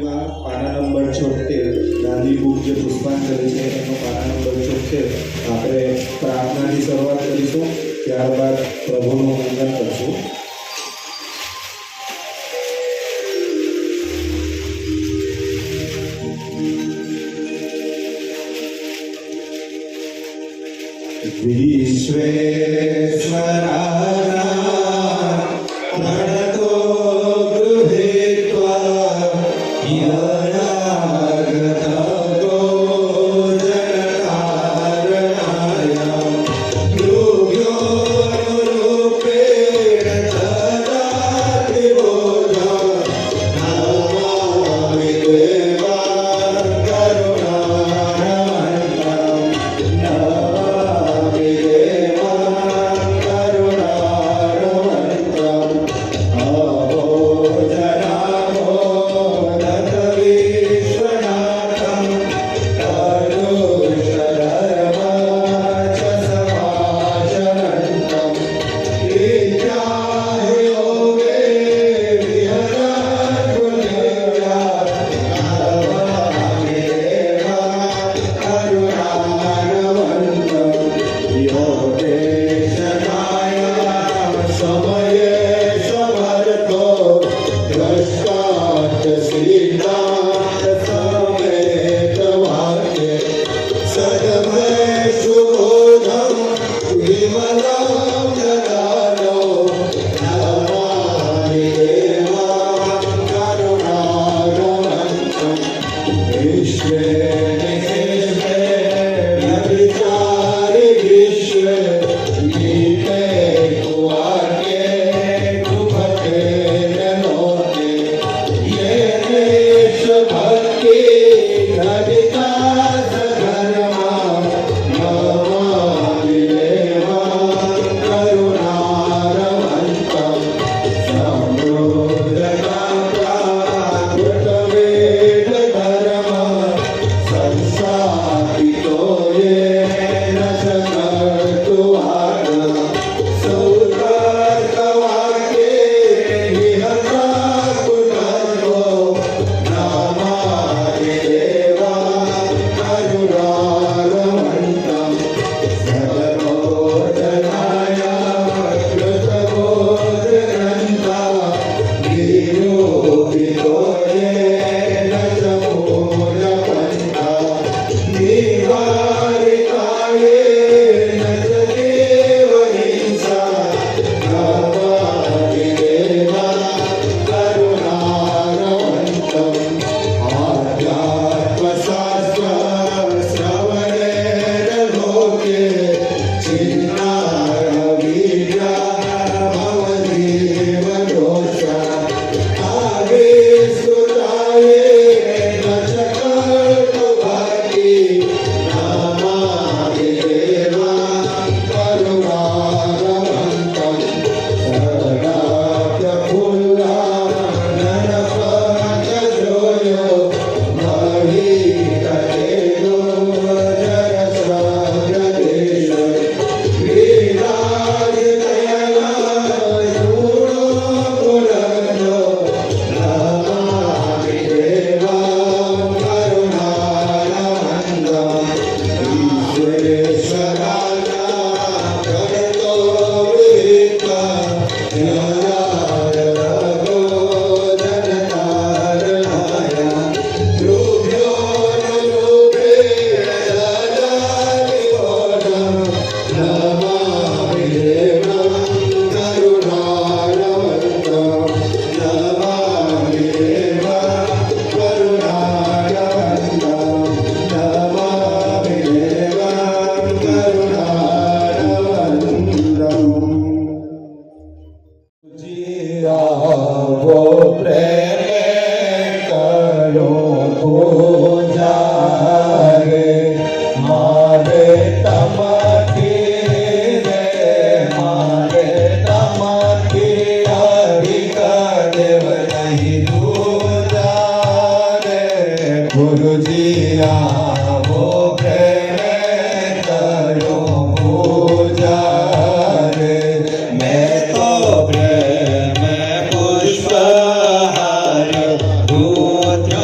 પુસ્તકના પાના number 76 Gandhi book જે પુષ્પાંજલિ છે એનો પાના નંબર 76 આપણે પ્રાર્થનાની શરૂઆત કરીશું, ત્યારબાદ પ્રભુનું વંદન કરશું. વિશ્વેશ્વરાના ભણતો ગૃહીત્વા યયાગતો જનકારણાય યોગ્યોનુરૂપેણ દદાતિ બોધં નમામિ દેવાં કરુણારમણં નમામિ દેવાં કરુણારમણં અહોજરામો દત્ત વિશ્વનાથં કરુષધર્મા ચ સમાચરન્તં વિદ્યાયોગે વિહરન્તુ નિત્યા નમામિ દેવાં કરુણારમણં યોગેશનાય સમયે સમર્થો દ્રષ્ટાચ સિદ્ધાંત સમેત વાક્ય સદમય સુબોધં વિમલં જગાનો નમામિ દેવાં કરુણારમણં વિશ્વે નિશ્ચે વ્યભિચારી વિશ્વે ગીતે કુવાક્યે કુપતે નોતે યેને ભક્તિ ઘટિતા સધર્મા નમામિ દેવાં કરુણારમણં સમૃદ્ધકાંતાકૃતવેદ ધર્મ સંસ્થાપિતો યેન ચ કર્તુ આગમ સૌતર્કવાક્યે વિહતા કુતર્કો નમામિ દેવાં કરુણારમણં સર્વોદનાય કૃતબોધગ્રંથા નિરૂપિતો યેન ચ મૂલપંથા નિવારિતા યેન ચ દેવહિંસા નમામિ દેવાં કરુણારમણં આધ્યાત્મશાસ્ત્ર શ્રવણેન લોકે છિન્નાય વિદ્યા ભવદીવ દોષા આવિસ્મૃતાયેન ચ કર્તુ ભક્તિ નમામિ દેવાં કરુણારમણં શરણાપ્ય ફુલ્લાનન પંચજોયો મહિતકેનો જરશ્રવ્યદેશ વિરાજતયગૂણો પુરજો નમામિ દેવાં કરુણારમણં વિશ્વેશ્વરાના ભણતો ગૃહીત્વા યયાગતો જનકારણાય યોગ્યોનુરૂપેણ દદાતિ બોધં નમામિ દેવાં કરુણારમણં નમામિ દેવાં કરુણારમણં નમામિ દેવાં કરુણારમણં જીરાવો પ્રેમે કરો પૂજા રે મારે તમારી રે મારે તમારી અધિક દેવ નહીં દૂજા રે ગુરુજી આવો પ્રેમે કરો પૂજા રે મેં તો પ્રેમ પુષ્પહાર રૂદ્ર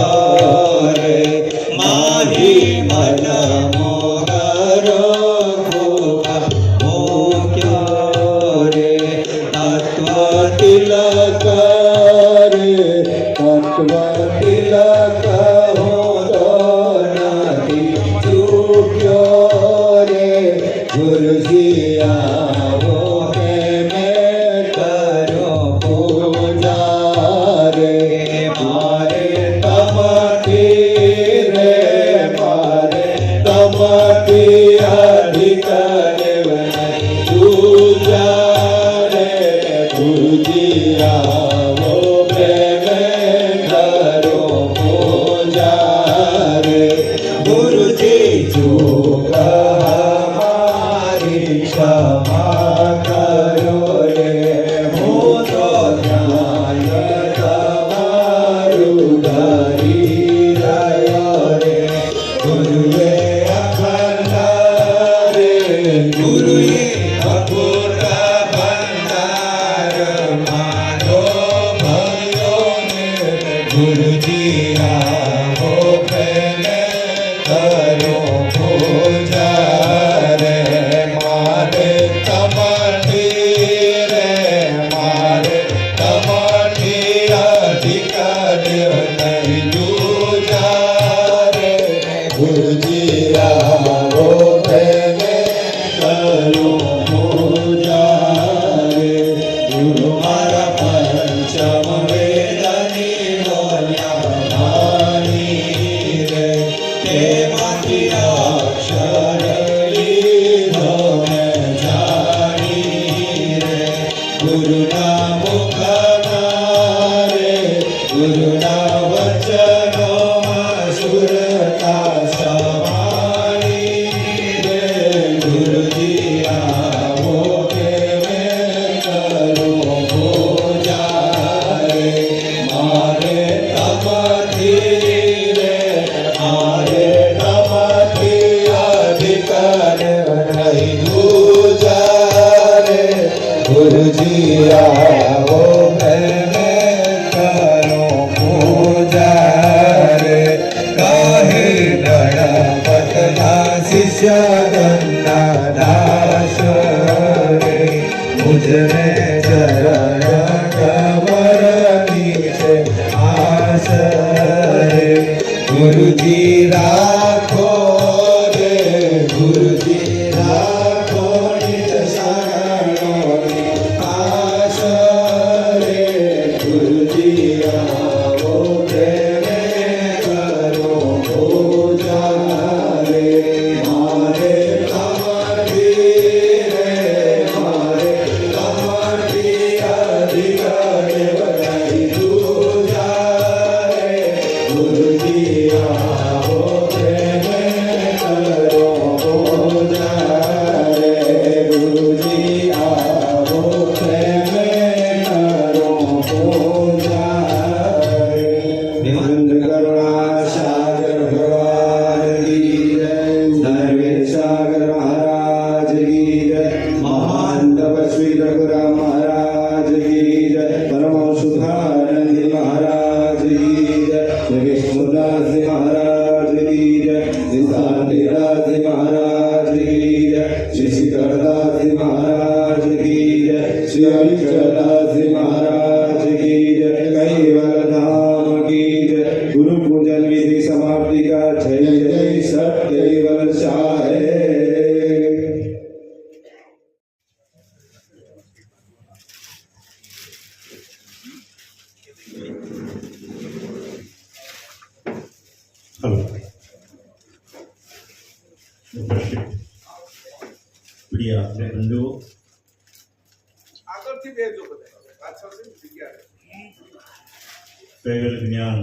પ્રૈવલ જ્ઞાન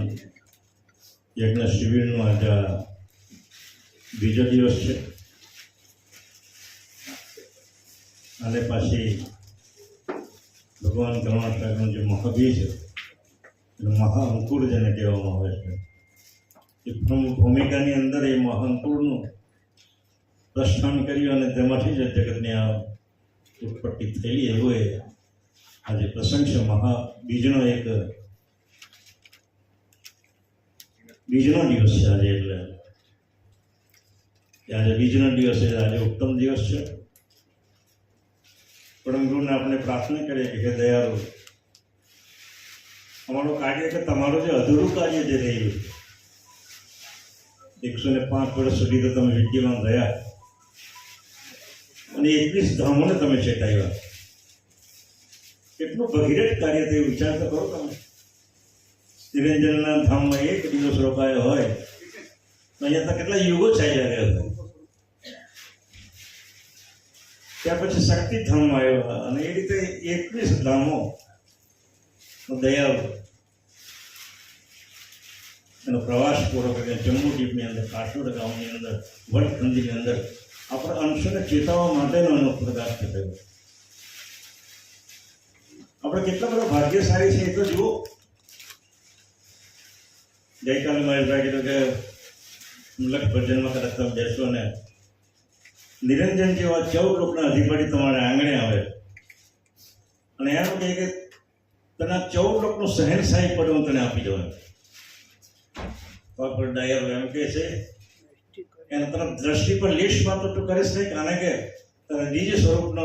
યજ્ઞ શિબિરનો આજે બીજો દિવસ છે અને પાછી ભગવાન કરુણાસાગરનું જે મહાબીજ એનું મહાઅંકુર જેને કહેવામાં આવે છે એ ભૂમિકાની અંદર એ મહાઅંકુરનું પ્રસ્થાન કર્યું અને તેમાંથી જ જગતની આ ઉત્પત્તિ થયેલી એવો એ આજે પ્રસંગ છે. મહાબીજનો એક બીજનો દિવસ છે આજે, એટલે આજે બીજનો દિવસ છે, આજે ઉત્તમ દિવસ છે. પરમ ગુરુને આપણે પ્રાર્થના કરીએ કે દયાળુ અમારું કાર્ય કે તમારું જે અધૂરું કાર્ય જે રહ્યું 105 વર્ષ સુધી તો તમે વિદ્યામાં ગયા અને 21 ધામોને તમે ચેટાવ્યા. કેટલું ભગીરથ કાર્ય થયું વિચાર તો કરો તમે. નિરંજનના ધામમાં એક દિવસ રોકાયો હોય તો અહીંયા તો કેટલા યુગો ચાલ્યા ગયા હતા. ત્યાર પછી શક્તિધામમાં આવ્યા અને એ રીતે 21 ધામો દયાળુ એનો પ્રવાસ પૂરો કરીને જમ્મુ દીપની અંદર, કાશ્મીર ગામની અંદર, વડખંડીની અંદર આપણે અંશોને ચેતવવા માટેનો એનો પ્રકાશ થયો. આપણે કેટલા બધા ભાગ્યશાળી છે એ તો જુઓ. ગઈકાલે મહેશભાઈ કીધું કે લક્ષ ભજનમાં કદાચ તમે બેસો ને નિરંજન જેવા 14 લોકના અધિપતિ તમારા આંગણે આવે અને એમ કહે કે તને 14 લોકનું શહેનશાહી પદ હું તને આપી દઉં. પર ડાયર એમ કહે છે એના તરફ દ્રષ્ટિ પર લેશમાં તો તું કરીશ નહીં, કારણ કે તારા નિજ સ્વરૂપનો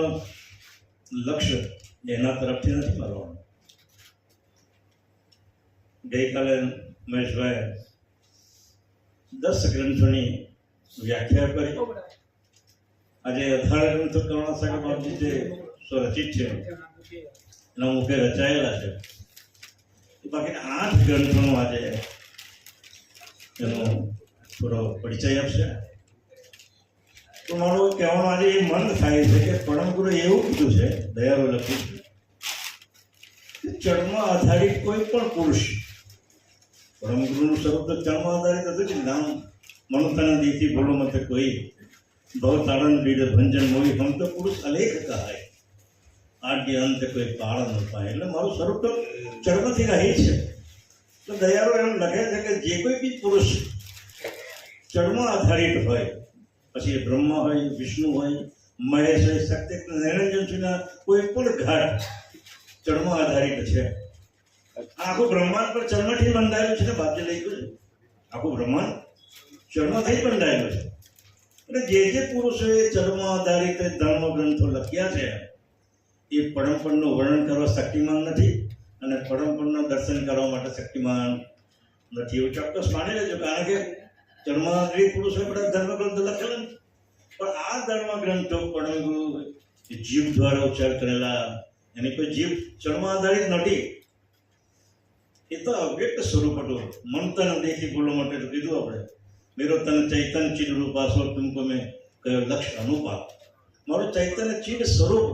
લક્ષ્ય એના તરફથી નથી મારવાનું. ગઈકાલે મહેશભાઈ 10 ગ્રંથોની વ્યાખ્યા કરી. આજે 18 ગ્રંથો કરુણાસાગર બાપજી જે સ્વરચિત છે એના મુખે રચાયેલા છે. બાકીના 8 ગ્રંથોનો આજે એનો થોડો પરિચય આપશે. તો મારું કહેવાનું આજે એ મન થાય છે કે પરમ ગુરુ એવું કીધું છે, દયાળુ લખ્યું છે કે ચર્મ આધારિત કોઈ પણ પુરુષ, પરમ ગુરુનું સ્વરૂપ તો ચર્મ આધારિત હતું કે નામ મનુતન દીથી બોલો મત કોઈ ભવ તારણ બીડ ભંજન મોઈ હમ તો પુરુષ અલેખ કહાય આદ્ય અંત કોઈ કાળ ન પાય. એટલે મારું સ્વરૂપ તો ચર્મથી રહી છે. તો દયાળુ એમ લખે છે કે જે કોઈ બી પુરુષ ચર્મ આધારિત હોય, પછી એ બ્રહ્મા હોય, વિષ્ણુ હોય, મહેશ હોય, શક્તિ, નિરંજન સુધીના કોઈ પણ ઘાટ ચર્મ આધારિત છે. આખું બ્રહ્માંડ પર ચર્મથી બંધાયેલું છે ને બાપજી લઈ ગયું છે. આખું બ્રહ્માંડ ચર્મથી બંધાયેલું છે. એટલે જે પુરુષોએ ચર્મ આધારિત ધર્મ ગ્રંથો લખ્યા છે એ પરમપદનું વર્ણન કરવા શક્તિમાન નથી અને પરમપદનું દર્શન કરવા માટે શક્તિમાન નથી એવું ચોક્કસ માની લેજો. કારણ કે ચર્માધારિત પુરુષોએ બધા ધર્મગ્રંથો લખેલા નથી, પણ આ ધર્મગ્રંથો પરમગુરુ જીવ દ્વારા ઉચ્ચાર કરેલા, એની કોઈ જીવ ચર્માધારિત નથી. એ તો અવ્યક્ત સ્વરૂપ હતું. મનતન દેખી બોલો માટે તો કીધું આપણે, મેરો તન ચૈતન ચિદ રૂપાસો તુમકો મેં કયો લક્ષ્ય અનુપા. મારું ચૈતન્ય ચિદ સ્વરૂપ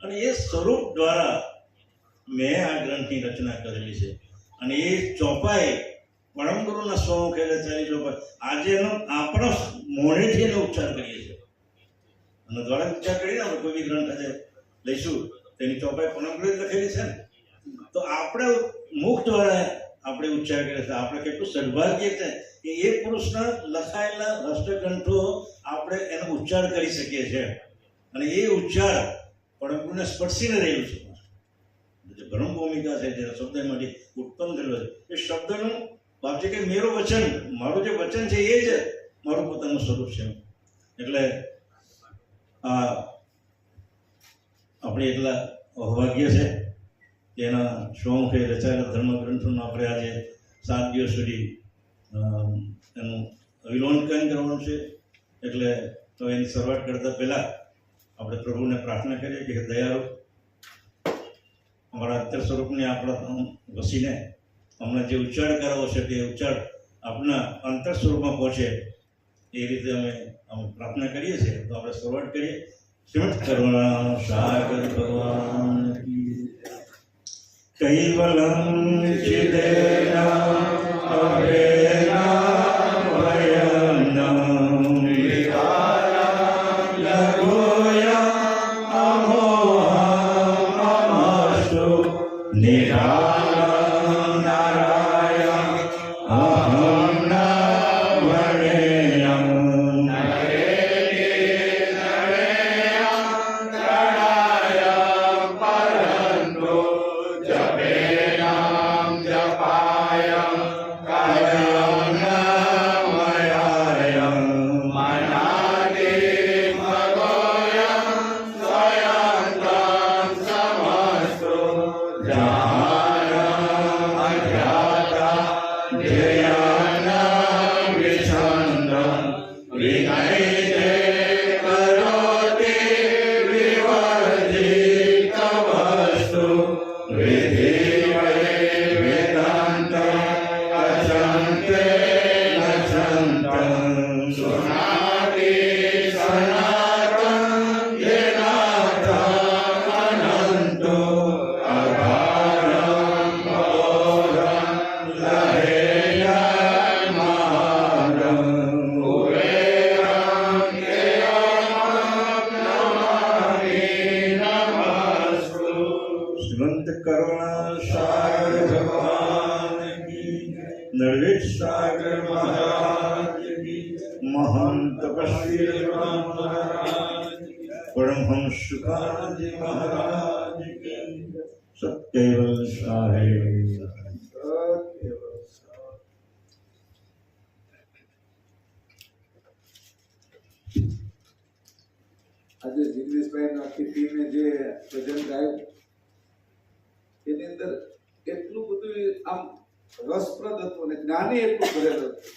અને એ સ્વરૂપ દ્વારા મેં આ ગ્રંથની રચના કરેલી છે. અને એ ચોપાઈ પરમ ગુરુના સ્વમુખે રચાયેલી ચોપાઈ આજે એનો આપણા મોઢેથી એનો ઉચ્ચાર કરીએ છીએ અને દ્વારા ઉચ્ચાર કરીને આપણે કોઈ બી ગ્રંથ આજે લઈશું તેની ચોપાઈ પરમ ગુરુએ લખેલી છે ને, તો આપણે મુખ દ્વારા આપણે ઉચ્ચાર કરીએ છીએ. આપણે કેટલું સદભાગ્ય છે કે એ પુરુષના લખાયેલા રાષ્ટ્રગ્રંથો આપણે એનો ઉચ્ચાર કરી શકીએ છીએ અને એ ઉચ્ચાર પરમ ગુરુને સ્પર્શીને રહેલું છે. જે બ્રહ્મ ભૂમિકા છે જે શબ્દમાંથી ઉત્પન્ન થયેલો છે એ શબ્દનું બાપજી કે મેરું વચન, મારું જે વચન છે એ જ મારું પોતાનું સ્વરૂપ છે. એટલે આ આપણે એટલા અભાગ્ય છે કે એના સ્વમુખે રચાયેલા ધર્મગ્રંથોનું આપણે આજે 7 દિવસ સુધી એનું અવિલોકન કરવાનું છે. એટલે તો એની શરૂઆત કરતાં પહેલાં આપણે પ્રભુને પ્રાર્થના કરીએ કે દયાળુ અમારા અંતર સ્વરૂપને આપણા વસીને અમને જે ઉચ્ચાર કરાવો છે તે ઉચ્ચાર આપના અંતર સ્વરૂપમાં પહોંચે એ રીતે અમે પ્રાર્થના કરીએ છીએ. તો આપણે શરૂઆત કરીએ. શ્રીમદ કરુણા સાગર ભગવાન કૈવલમ ચિદેના અવેના ભયનમ વિકારમ લઘોયમ અમોહમ અમસ્તુ નિરાલમ નારાયણ અહમ નવણેયમ Jaya सागर महाराज की महंत श्री राम महाराज की परमहंस शुकानंद जी महाराज की सत्यवल साहेब આજે જિગ્નેશભાઈ આખી ટીમે જે ભજન ગાયું એની અંદર એટલું બધું આમ રસપ્રદ હતું અને જ્ઞાની એટલું ભરેલું હતું,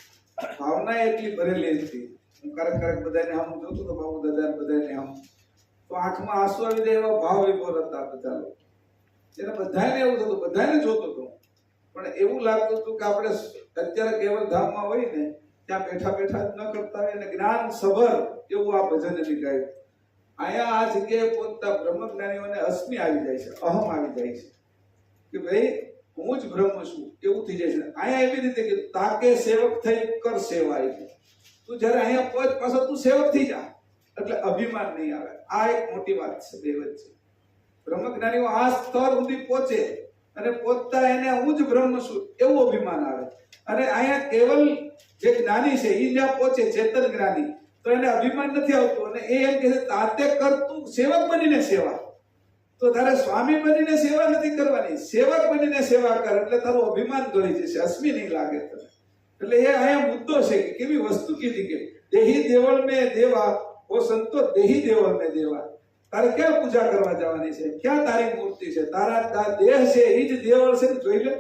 ભાવના એટલી ભરેલી હતી. હું ક્યારેક બધાને આમ જોતો તો બાબુ દાદા બધાને આમ તો આંખમાં આંસુ આવી જાય એવા ભાવ વિભોર હતા બધા લોકો. એને બધાને એવું થતું, બધાને જોતો હતો, પણ એવું લાગતું હતું કે આપણે અત્યારે કેવલ ધામમાં હોય ને ત્યાં બેઠા બેઠા જ ન કરતા હોય અને જ્ઞાન સભર એવું આ ભજન એની ગાયું. અહીંયા આ જગ્યાએ પહોંચતા બ્રહ્મજ્ઞાનીઓને અસ્મિ આવી જાય છે, અહમ આવી જાય છે કે ભાઈ હું જ બ્રહ્મ છું એવું થઈ જાય છે. અહીંયા એવી રીતે કે તાકે સેવક થઈ કર સેવા. તું જયારે અહીંયા પહોંચ પાછો તું સેવક થઈ જા એટલે અભિમાન નહીં આવે. આ એક મોટી વાત છે, બે વચ્ચે બ્રહ્મજ્ઞાનીઓ આ સ્તર સુધી પહોંચે અને પહોંચતા એને હું જ બ્રહ્મ છું એવું અભિમાન આવે. અને અહીંયા કેવલ જે જ્ઞાની છે એ જ્યાં પહોંચે ચેતન જ્ઞાની તો એને અભિમાન નથી આવતું અને એ એમ કે છે તાતે કર તું સેવક બનીને સેવા. તો તારે સ્વામી બનીને સેવા નથી કરવાની, સેવક બનીને સેવા કર એટલે તારું અભિમાન ગળી જશે, અસ્મિ નહીં લાગે તને. એટલે એ અહીંયા મુદ્દો છે કે કેવી વસ્તુ કીધી કે દેહી દેવળ મેં દેવા ઓ સંતો દેહી દેવળ મેં દેવા. તારે ક્યાં પૂજા કરવા જવાની છે, ક્યાં તારી મૂર્તિ છે, તારા દેહ છે એ જ દેવળ છે, જોઈ લે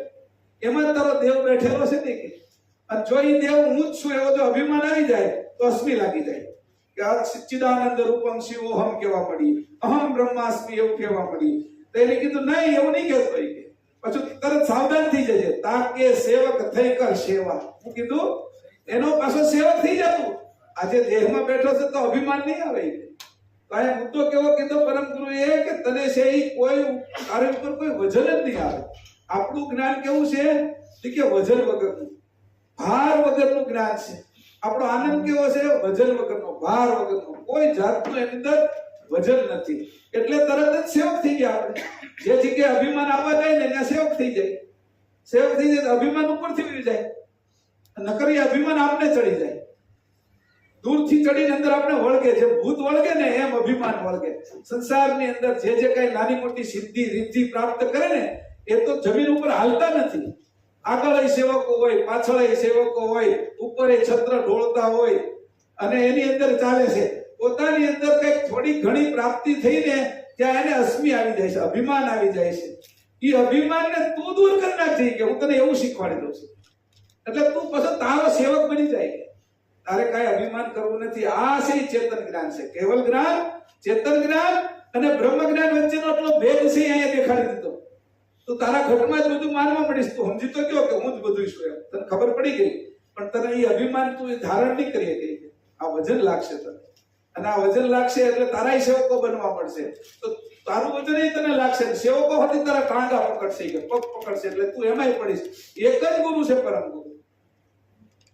એમાં તારો દેવ બેઠેલો છે ને. અને જો એ દેવ હું જ છું એવો જો અભિમાન આવી જાય તો અસ્મિ લાગી જાય કે આ સચ્ચિદાનંદ રૂપમ શિવોહમ કહેવા મળી, અહમ બ્રહ્માસ્મિ એવું કહેવા મળી. તો એને કીધું નહીં એવું નહીં કહેતો, કે પછી તરત સાવધાન થઈ જજે તાકે સેવક થઈ કર સેવા. હું કીધું એનો પાછો સેવક થઈ જતું. આજે દેહમાં બેઠો છે તો અભિમાન નહીં આવે. તો આ મુદ્દો કેવો કીધો પરમ ગુરુ એ કે તને છે એ કોઈ તારી ઉપર કોઈ વજન જ નહીં આવે. આપણું જ્ઞાન કેવું છે કે વજન વગરનું, ભાર વગરનું જ્ઞાન છે. આપણો આનંદ કેવો છે વજન વગરનો, ભાર વગરનો, કોઈ જાતનું એની અંદર વજન નથી. એટલે તરત જ સેવક થઈ ગયા આપણે. જે જગ્યાએ અભિમાન આવવા જાય ને ત્યાં સેવક થઈ જાય. સેવક થઈ જાય તો અભિમાન ઉપરથી વળી જાય, નકર એ અભિમાન આપણે ચડી જાય. દૂરથી ચડીને અંદર આપણે વળગે, જેમ ભૂત વળગે ને એમ અભિમાન વળગે. સંસારની અંદર જે કઈ નાની મોટી સિદ્ધિ રિદ્ધિ પ્રાપ્ત કરે ને એ તો જમીન ઉપર હાલતા નથી. આગળ સેવકો હોય, પાછળ સેવકો હોય, ઉપર છત્ર ઢોળતા હોય અને એની અંદર ચાલે છે. પોતાની અંદર કઈક થોડી ઘણી પ્રાપ્તિ થઈને ત્યાં એને અસ્મિ આવી જાય છે, અભિમાન આવી જાય છે. એ અભિમાનને તું દૂર કરી નાખજે કે હું તને એવું શીખવાડી દઉં છું એટલે તું પછી તારો સેવક બની જાય. તારે કઈ અભિમાન કરવું નથી. આ છે ચેતન જ્ઞાન છે, કેવલ જ્ઞાન, ચેતન જ્ઞાન અને બ્રહ્મ જ્ઞાન વચ્ચેનો એટલો ભેદ છે અહીંયા દેખાડી દીધો. તો તારા ઘટમાં જ બધું માનવા મળીશ. તું સમજી તો ગયો કે હું જ બધું છું એમ તને ખબર પડી ગઈ, પણ તને એ અભિમાન તું ધારણ નહીં કરી ગઈ. આ વજન લાગશે તને, અને આ વજન લાગશે એટલે તારા સેવકો બનવા પડશે. તો તારું વજન તને લાગશે, સેવકો હતી તારા ટાંગા પકડશે કે પગ પકડશે એટલે તું એમાંય પડીશ. એક જ ગુરુ છે પરમ ગુરુ.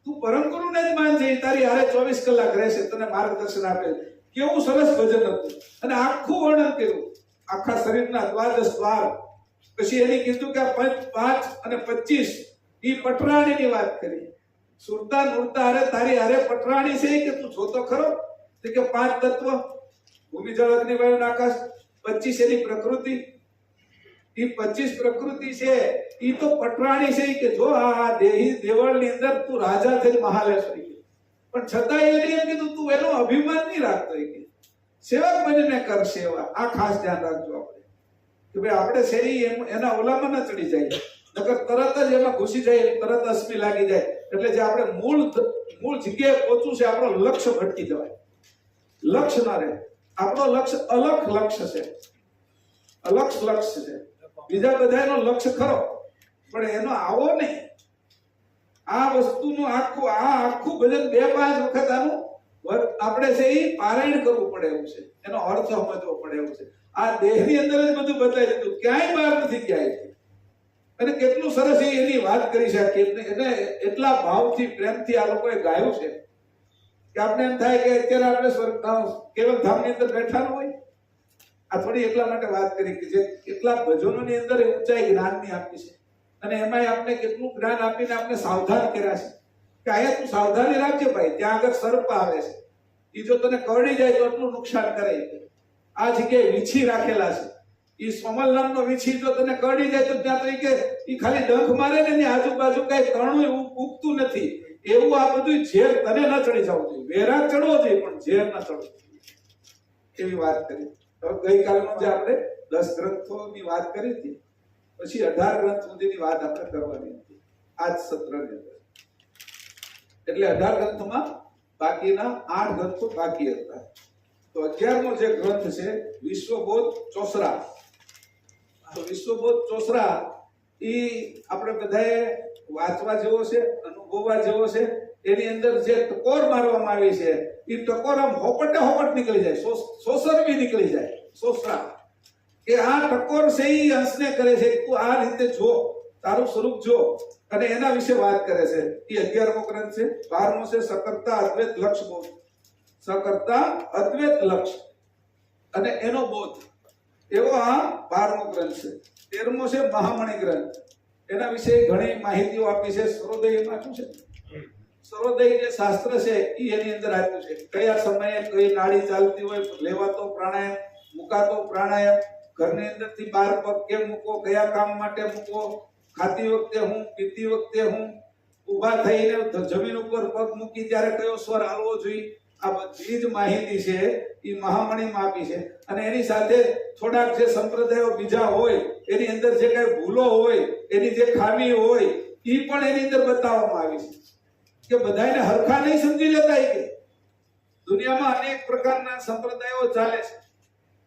તું પરમ ગુરુને જ માનજે, તારી હારે 24 કલાક રહેશે, તને માર્ગદર્શન આપે. કેવું સરસ ભજન હતું અને આખું વર્ણન કર્યું, આખા શરીરના દ્વાદશ દ્વાર. પછી એને કીધું કે 5 અને 25 ઈ પટરાણીની વાત કરી. સુરતા નુરતા હારે તારી હારે પટરાણી છે કે તું જોતો ખરો કે 5 તત્વ ભૂમિ જળ અગ્નિ વાયુ આકાશ, 25 એની પ્રકૃતિ. ઈ 25 પ્રકૃતિ છે ઈ તો પટરાણી છે કે જો આ દેહી દેવળની અંદર તું રાજા થઈ મહાલેશ્વરી, પણ છતાં એને એમ કીધું તું એનો અભિમાન નહીં રાખતો. સેવક બનીને કર સેવા. આ ખાસ ધ્યાન રાખજો આપણે કે ભાઈ આપણે શેરી એના ઓલામાં ન ચડી જાય, નકર તરત જ એમાં ઘૂસી જાય, તરત અસ્મિ લાગી જાય. એટલે જે આપણે મૂળ જગ્યાએ પહોંચવું છે આપણો લક્ષ્ય ભટકી જવાય. લક્ષ્ય ના રહે. આપણો લક્ષ્ય અલગ લક્ષ્ય છે, અલગ લક્ષ્ય છે. બીજા બધાનો લક્ષ્ય ખરો પણ એનો આવો નહીં. આ વસ્તુનું આખું ભજન 2-5 વખત આનું આપણે છે એ પારાયણ કરવું પડે એવું છે, એનો અર્થ સમજવો પડે એવું છે. આ દેહની અંદર જ બધું બતાવી દીધું, ક્યાંય બહાર નથી ગયા. અને કેટલું સરસ એની વાત કરી છે. એને એટલા ભાવથી પ્રેમથી આ લોકોએ ગાયું છે કે આપણે એમ થાય કે અત્યારે આપણે સ્વર્ગ કેવલ ધામની અંદર બેઠા ન હોય. આ થોડી એટલા માટે વાત કરી કે જે કેટલા ભજનોની અંદર ઊંચાઈ જ્ઞાનની આપી છે અને એમાંય આપણે કેટલું જ્ઞાન આપીને આપણે સાવધાન કર્યા છે કે અહીંયા તું સાવધાની રાખજે ભાઈ, ત્યાં આગળ સર્પ આવે છે, એ જો તને કરડી જાય તો એટલું નુકસાન કરે. આ જગ્યાએ વીછી રાખેલા છે, એ સોમલ નામનો વીછી જો તને કરડી જાય તો ત્યાં તરીકે એ ખાલી ડંખ મારે ને એની આજુબાજુ કઈ તણું ઉગતું નથી. એવું આ બધું ઝેર તને ન ચડી જવું જોઈએ, વેરા ચડવો જોઈએ પણ ઝેર ન ચડવું જોઈએ, એવી વાત કરી. હવે ગઈકાલનો જે આપણે 10 ગ્રંથોની વાત કરી હતી, પછી 18 ગ્રંથ સુધીની વાત આપણે કરવાની હતી આ જ સત્રની અંદર. એટલે 18 ગ્રંથમાં બાકીના 8 ગ્રંથો બાકી હતા. તો 11મો જે ગ્રંથ છે વિશ્વબોધ ચોસરા. તો વિશ્વબોધ ચોસરા ઈ આપણે બધાએ વાંચવા જેવો છે, અનુભવવા જેવો છે. એની અંદર જે ટકોર મારવામાં આવી છે એ ટકોર આમ હોપટે હોપટ નીકળી જાય, સોસર બી નીકળી જાય, સોસરા. કે આ ટકોર છે એ અંશને કરે છે, તું આ રીતે જો, તારું સ્વરૂપ જો, અને એના વિશે વાત કરે છે. એ 11મો ગ્રંથ છે. 12મો છે સકર્તા અદ્વૈત લક્ષ બોધ. સકર્તા અદ્વૈત લક્ષ અને એનો બોધ, એવો આ 12મો ગ્રંથ છે. 13મો છે મહામણિ ગ્રંથ. એના વિશે ઘણી માહિતીઓ આપી છે. સર્વોદયમાં શું છે, સર્વોદય જે શાસ્ત્ર છે એ એની અંદર આપ્યું છે. કયા સમયે કઈ નાડી ચાલતી હોય, લેવાતો પ્રાણાયામ, મુકાતો પ્રાણાયામ, ઘરની અંદરથી બહાર પગ કેમ મૂકો, કયા કામ માટે મૂકો, ખાતી વખતે હું, પીતી વખતે હું, ઊભા થઈને જમીન ઉપર પગ મૂકી ત્યારે કયો સ્વર આવવો જોઈએ, આ બધી જ માહિતી છે એ મહામણીમાં આપી છે. અને એની સાથે થોડાક જે સંપ્રદાયો બીજા હોય એની અંદર જે કઈ ભૂલો હોય, એની જે ખામી હોય એ પણ એની અંદર બતાવવામાં આવી છે. કે બધાને હરખા નહીં સમજી લેતા. કે દુનિયામાં અનેક પ્રકારના સંપ્રદાયો ચાલે છે,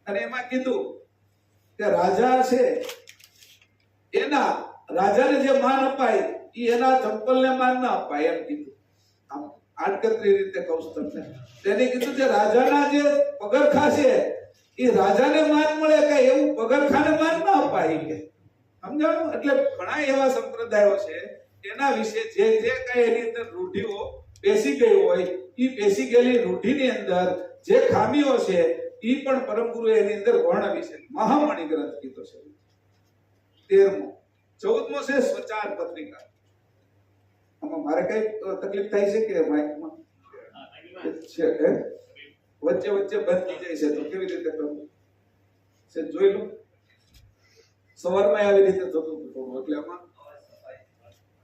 અને એમાં કીધું કે રાજા છે એના, રાજાને જે માન અપાય એ એના ચંપલને માન ના અપાય, એમ કીધું. આમ આડકતરી રીતે કહું છું તમને. તેને કીધું કે રાજાના જે પગરખા છે એ રાજાને માન મળે, કે એવું પગરખાને માન ના અપાય. કે સમજાણું? એટલે ઘણા એવા સંપ્રદાયો છે એના વિશે જે જે કઈ એની અંદર રૂઢિઓ બેસી ગઈ હોય, એ બેસી ગયેલી રૂઢિની અંદર જે ખામીઓ છે એ પણ પરમ ગુરુએ એની અંદર વર્ણવી છે. મહામણિ ગ્રંથ કીધો છે. 13મો. 14મો છે સ્વચાર પત્રિકા. આમાં મારે કઈ તકલીફ થાય છે કે માઇકમાં છે? વચ્ચે વચ્ચે બંધ થઈ જાય છે તો કેવી રીતે કરવું છે જોઈ લો. સવારમાં આવી રીતે થતું હતું થોડું, એટલે આમાં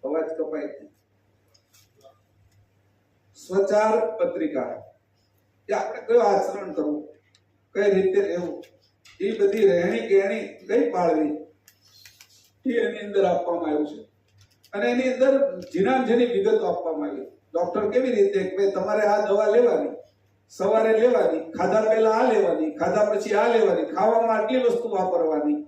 અવાજ કપાય. સ્વચાર પત્રિકા એ આપણે કયો આચરણ કરવું, કઈ રીતે રહેવું, એ બધી રહેણી કહેણી કઈ પાળવી, એ એની અંદર આપવામાં આવ્યું છે. અને એની અંદર ઝીણામ-ઝીણી વિગતો આપવામાં આવી. ડોક્ટર કેવી રીતે કે તમારે આ દવા લેવાની, સવારે લેવાની, ખાધા પહેલા આ લેવાની, ખાધા પછી આ લેવાની, ખાવામાં આટલી વસ્તુ વાપરવાની,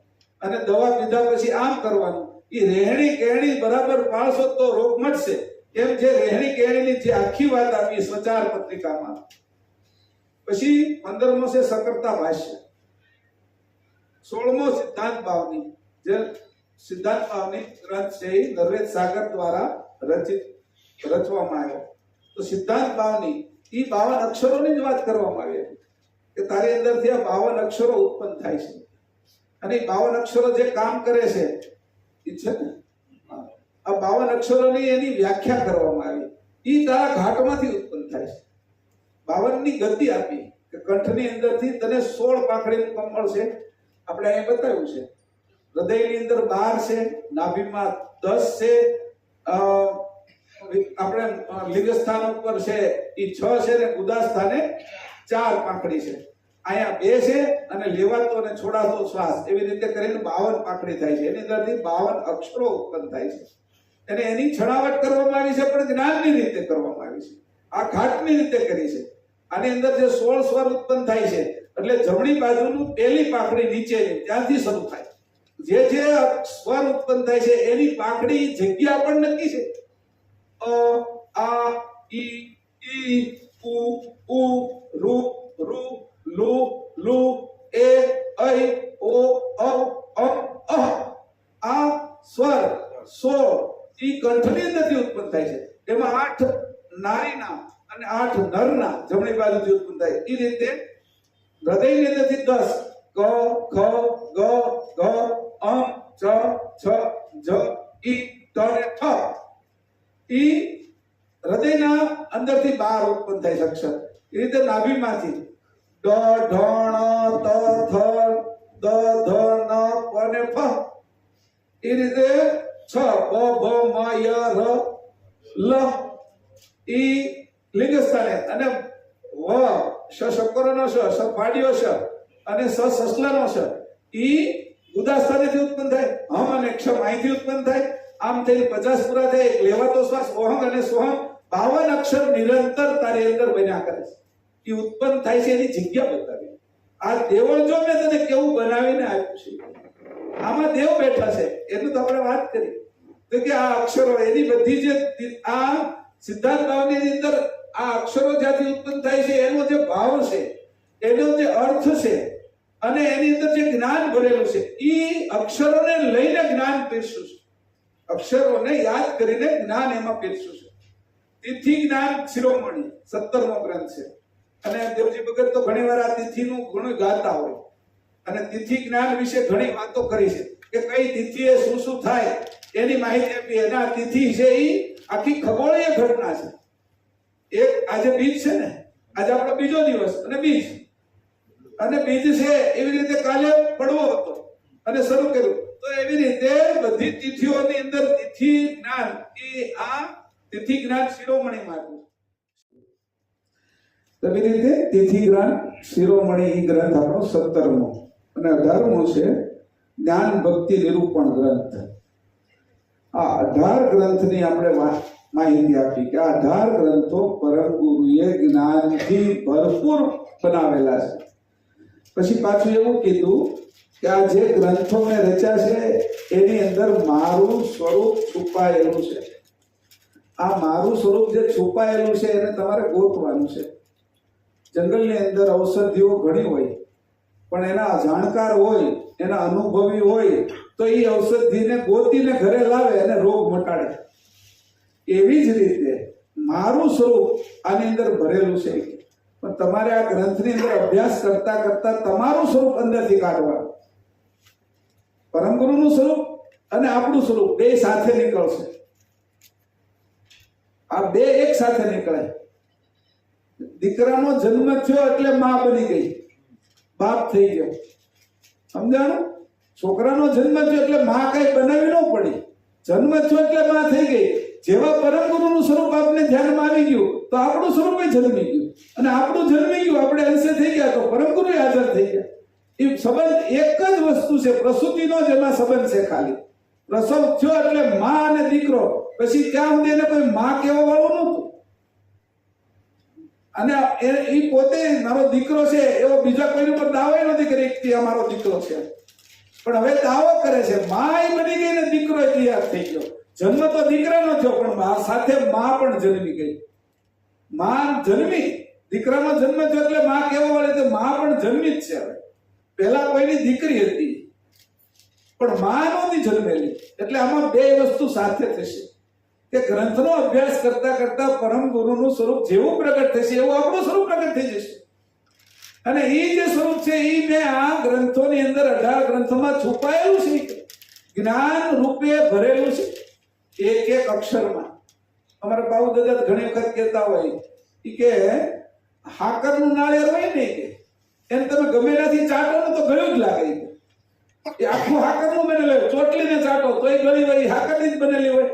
અને દવા પીધા પછી આમ કરવાનું. એ રહેણી કહેણી બરાબર પાળશો તો રોગ મટશે. એમ જે રહેણી કહેણીની જે આખી વાત આપી સ્વચાર પત્રિકામાં. પછી 15મો છે સકર્તા ભાષ્ય. 16મો સિદ્ધાંત ભાવની. જે સિદ્ધાંત ભાવની ગ્રંથ છે એ નરવેદ સાગર દ્વારા રચવામાં આવ્યો. તો સિદ્ધાંત ભાવની એ 52 અક્ષરોની જ વાત કરવામાં આવી હતી કે તારી અંદરથી આ 52 અક્ષરો ઉત્પન્ન થાય છે, અને એ 52 અક્ષરો જે કામ કરે છે એ છે ને, આ 52 અક્ષરોની એની વ્યાખ્યા કરવામાં આવી. એ તારા ઘાટમાંથી ઉત્પન્ન થાય છે. 52 ની ગતિ આપી કે કંઠની અંદરથી તને 16 પાંખડીનું કમળ છે, આપણે અહીં બતાવ્યું છે. હૃદયની અંદર 12 છે, નાભીમાં 10 છે, આપણે લિંગસ્થાન ઉપર છે એ 6 છે, ને ઉદાસ્થાને 4 પાંખડી છે. અહીંયા 2 છે, અને લેવાતો અને છોડાતો શ્વાસ, એવી રીતે કરીને 52 પાંખડી થાય છે. એની અંદરથી 52 અક્ષરો ઉત્પન્ન થાય છે. અને એની છણાવટ કરવામાં આવી છે, પણ જ્ઞાનની રીતે કરવામાં આવી છે. આ ઘાટની રીતે કરી છે. આની અંદર જે 16 સ્વર ઉત્પન્ન થાય છે, એટલે જમણી બાજુનું પહેલી પાંખડી નીચેની ત્યાંથી શરૂ થાય. જે જે સ્વર ઉત્પન્ન થાય છે એની પાંખડી જગ્યા પણ નક્કી છે. અ, આ, ઈ, ઉ, ઉ, રુ, રુ, લુ, લુ, એ, ઐ, ઓ, ઔ, અમ, અહ. આ સ્વર 16 ઈ કંઠની અંદરથી ઉત્પન્ન થાય છે. એમાં 8 નારીના અને 8 નરના જમણી બાજુથી ઉત્પન્ન થાય. એ રીતે હૃદયની અંદરથી 10 ક, ખ, ગ, ઘ, અમ, ચ, છ, જ, ઈ, ટ ને ઠ. ઈ હૃદયના અંદરથી બહાર ઉત્પન્ન થાય છે અક્ષર. એ રીતે નાભીમાંથી ડ ઢ ણ ત થ દ ધ ન પ ને ફ, એ રીતે છ બ ભ મ ય ર લ ઈ લિંગ સ્થાને, અને વ શ શક્કરનો શ સ ફાડ્યો શ અને સ સસલાનો શ ઈ ઉદા સ્થાનેથી ઉત્પન્ન થાય. હમ અને ક્ષમ અહીંથી ઉત્પન્ન થાય. આમ થઈને 50 પૂરા થાય. એક લેવાતો શ્વાસ ઓહંગ અને સોહંગ 52 અક્ષર નિરંતર તારી અંદર બન્યા કરે છે. એ ઉત્પન્ન થાય છે એની જગ્યા બતાવી. આ દેવળ જો મેં તને કેવું બનાવીને આપ્યું છે, આમાં દેવ બેઠા છે એનું તો આપણે વાત કરી તો કે આ અક્ષરો એની બધી જે આ સિદ્ધાંત ભાવની અંદર આ અક્ષરો જ્યાંથી ઉત્પન્ન થાય છે એનો જે ભાવ છે, એનો જે અર્થ છે અને એની અંદર જે જ્ઞાન ભરેલું છે, એ અક્ષરોને લઈને જ્ઞાન પીરસ્યું છે. અક્ષરોને યાદ કરીને જ્ઞાન એમાં પીરસ્યું છે. તિથિ જ્ઞાન શિરોમણી 17મો ગ્રંથ છે. અને દેવજી ભગત તો ઘણીવાર આ તિથિનું ઘણું ગાતા હોય અને તિથિ જ્ઞાન વિશે ઘણી વાતો કરી છે કે કઈ તિથિએ શું શું થાય એની માહિતી આપી. અને આ તિથિ છે એ આખી ખગોળીય ઘટના છે. એક આજે બીજ છે ને, આજે આપણો બીજો દિવસ અને બીજ, અને બીજ છે એવી રીતે કાલે પડવો હતો અને શરૂ કર્યું. તો એવી રીતે બધી તિથિઓની અંદર તિથિ જ્ઞાન એ આ તિથિ જ્ઞાન શિરોમણીમાં આવ્યું. એવી રીતે તિથિ જ્ઞાન શિરોમણી એ ગ્રંથ આપણો 17મો અને 18મો છે જ્ઞાન ભક્તિ નિરૂપણ ગ્રંથ. આ 18 ગ્રંથની આપણે માહિતી આપી કે આ 18 ગ્રંથો પરમ ગુરુએ જ્ઞાનથી ભરપૂર બનાવેલા છે. પછી પાછું એવું કીધું કે આ જે ગ્રંથો મેં રચ્યા છે એની અંદર મારું સ્વરૂપ છુપાયેલું છે. આ મારું સ્વરૂપ જે છુપાયેલું છે એને તમારે ગોતવાનું છે. જંગલની અંદર ઔષધિઓ ઘણી હોય, પણ એના જાણકાર હોય, એના અનુભવી હોય તો એ ઔષધિને ગોતીને ઘરે લાવે અને રોગ મટાડે. એવી જ રીતે મારું સ્વરૂપ આની અંદર ભરેલું છે. પણ તમારે આ ગ્રંથની અંદર અભ્યાસ કરતા કરતા તમારું સ્વરૂપ અંદરથી કાઢવાનું. પરમ ગુરુનું સ્વરૂપ અને આપણું સ્વરૂપ બે સાથે નીકળશે. આ બે એક સાથે નીકળે. દીકરાનો જન્મ થયો એટલે માં બની ગઈ, બાપ થઈ ગયો. સમજાણું? છોકરાનો જન્મ થયો એટલે માં કઈ બનાવી ન પડી, જન્મ થયો એટલે માં થઈ ગઈ. જેવા પરમ ગુરુનું સ્વરૂપ આપને ધ્યાનમાં આવી ગયું તો આપણું સ્વરૂપ જન્મી ગયું, અને આપણું જન્મી ગયું આપણે અંશે થઈ ગયા તો પરમ ગુરુ હાજર થઈ ગયા. એ સંબંધ એક જ વસ્તુ છે, પ્રસૂતિનો જ એમાં સંબંધ છે. ખાલી પ્રસવ થયો એટલે માં અને દીકરો, પછી ત્યાં સુધી એને કોઈ માં કહેવા વાળું નહોતું. અને એ પોતે મારો દીકરો છે એવો બીજા કોઈ ઉપર દાવો નથી કરી કે અમારો દીકરો છે, પણ હવે દાવો કરે છે માં બની ગઈ ને દીકરો તૈયાર થઈ ગયો. જન્મ તો દીકરાનો થયો પણ સાથે માં પણ જન્મી ગઈ. માં જન્મી, દીકરાનો જન્મ થયો એટલે માં કેવો વળે તો માં પણ જન્મી જ છે. હવે પહેલા કોઈની દીકરી હતી પણ માં નહોતી જન્મેલી. એટલે આમાં બે વસ્તુ સાથે થશે કે ગ્રંથનો અભ્યાસ કરતા કરતા પરમ ગુરુનું સ્વરૂપ જેવું પ્રગટ થશે એવું આપણું સ્વરૂપ પ્રગટ થઈ જશે. અને એ જે સ્વરૂપ છે એ મેં આ ગ્રંથોની અંદર 18 ગ્રંથોમાં છુપાયેલું છે, જ્ઞાન રૂપે ભરેલું છે એક એક અક્ષરમાં. અમારા બાબુ દાદા ઘણી વખત કહેતા હોય કે હાકરનું નાળિયેર હોય ને કે એને તમે ગમે ત્યાંથી ચાટો ને તો ગળ્યું જ લાગે. એ આખું હાકરનું બનેલું હોય, ચોટલીને ચાટો તો એ ગળી હોય, હાકરની જ બનેલી હોય.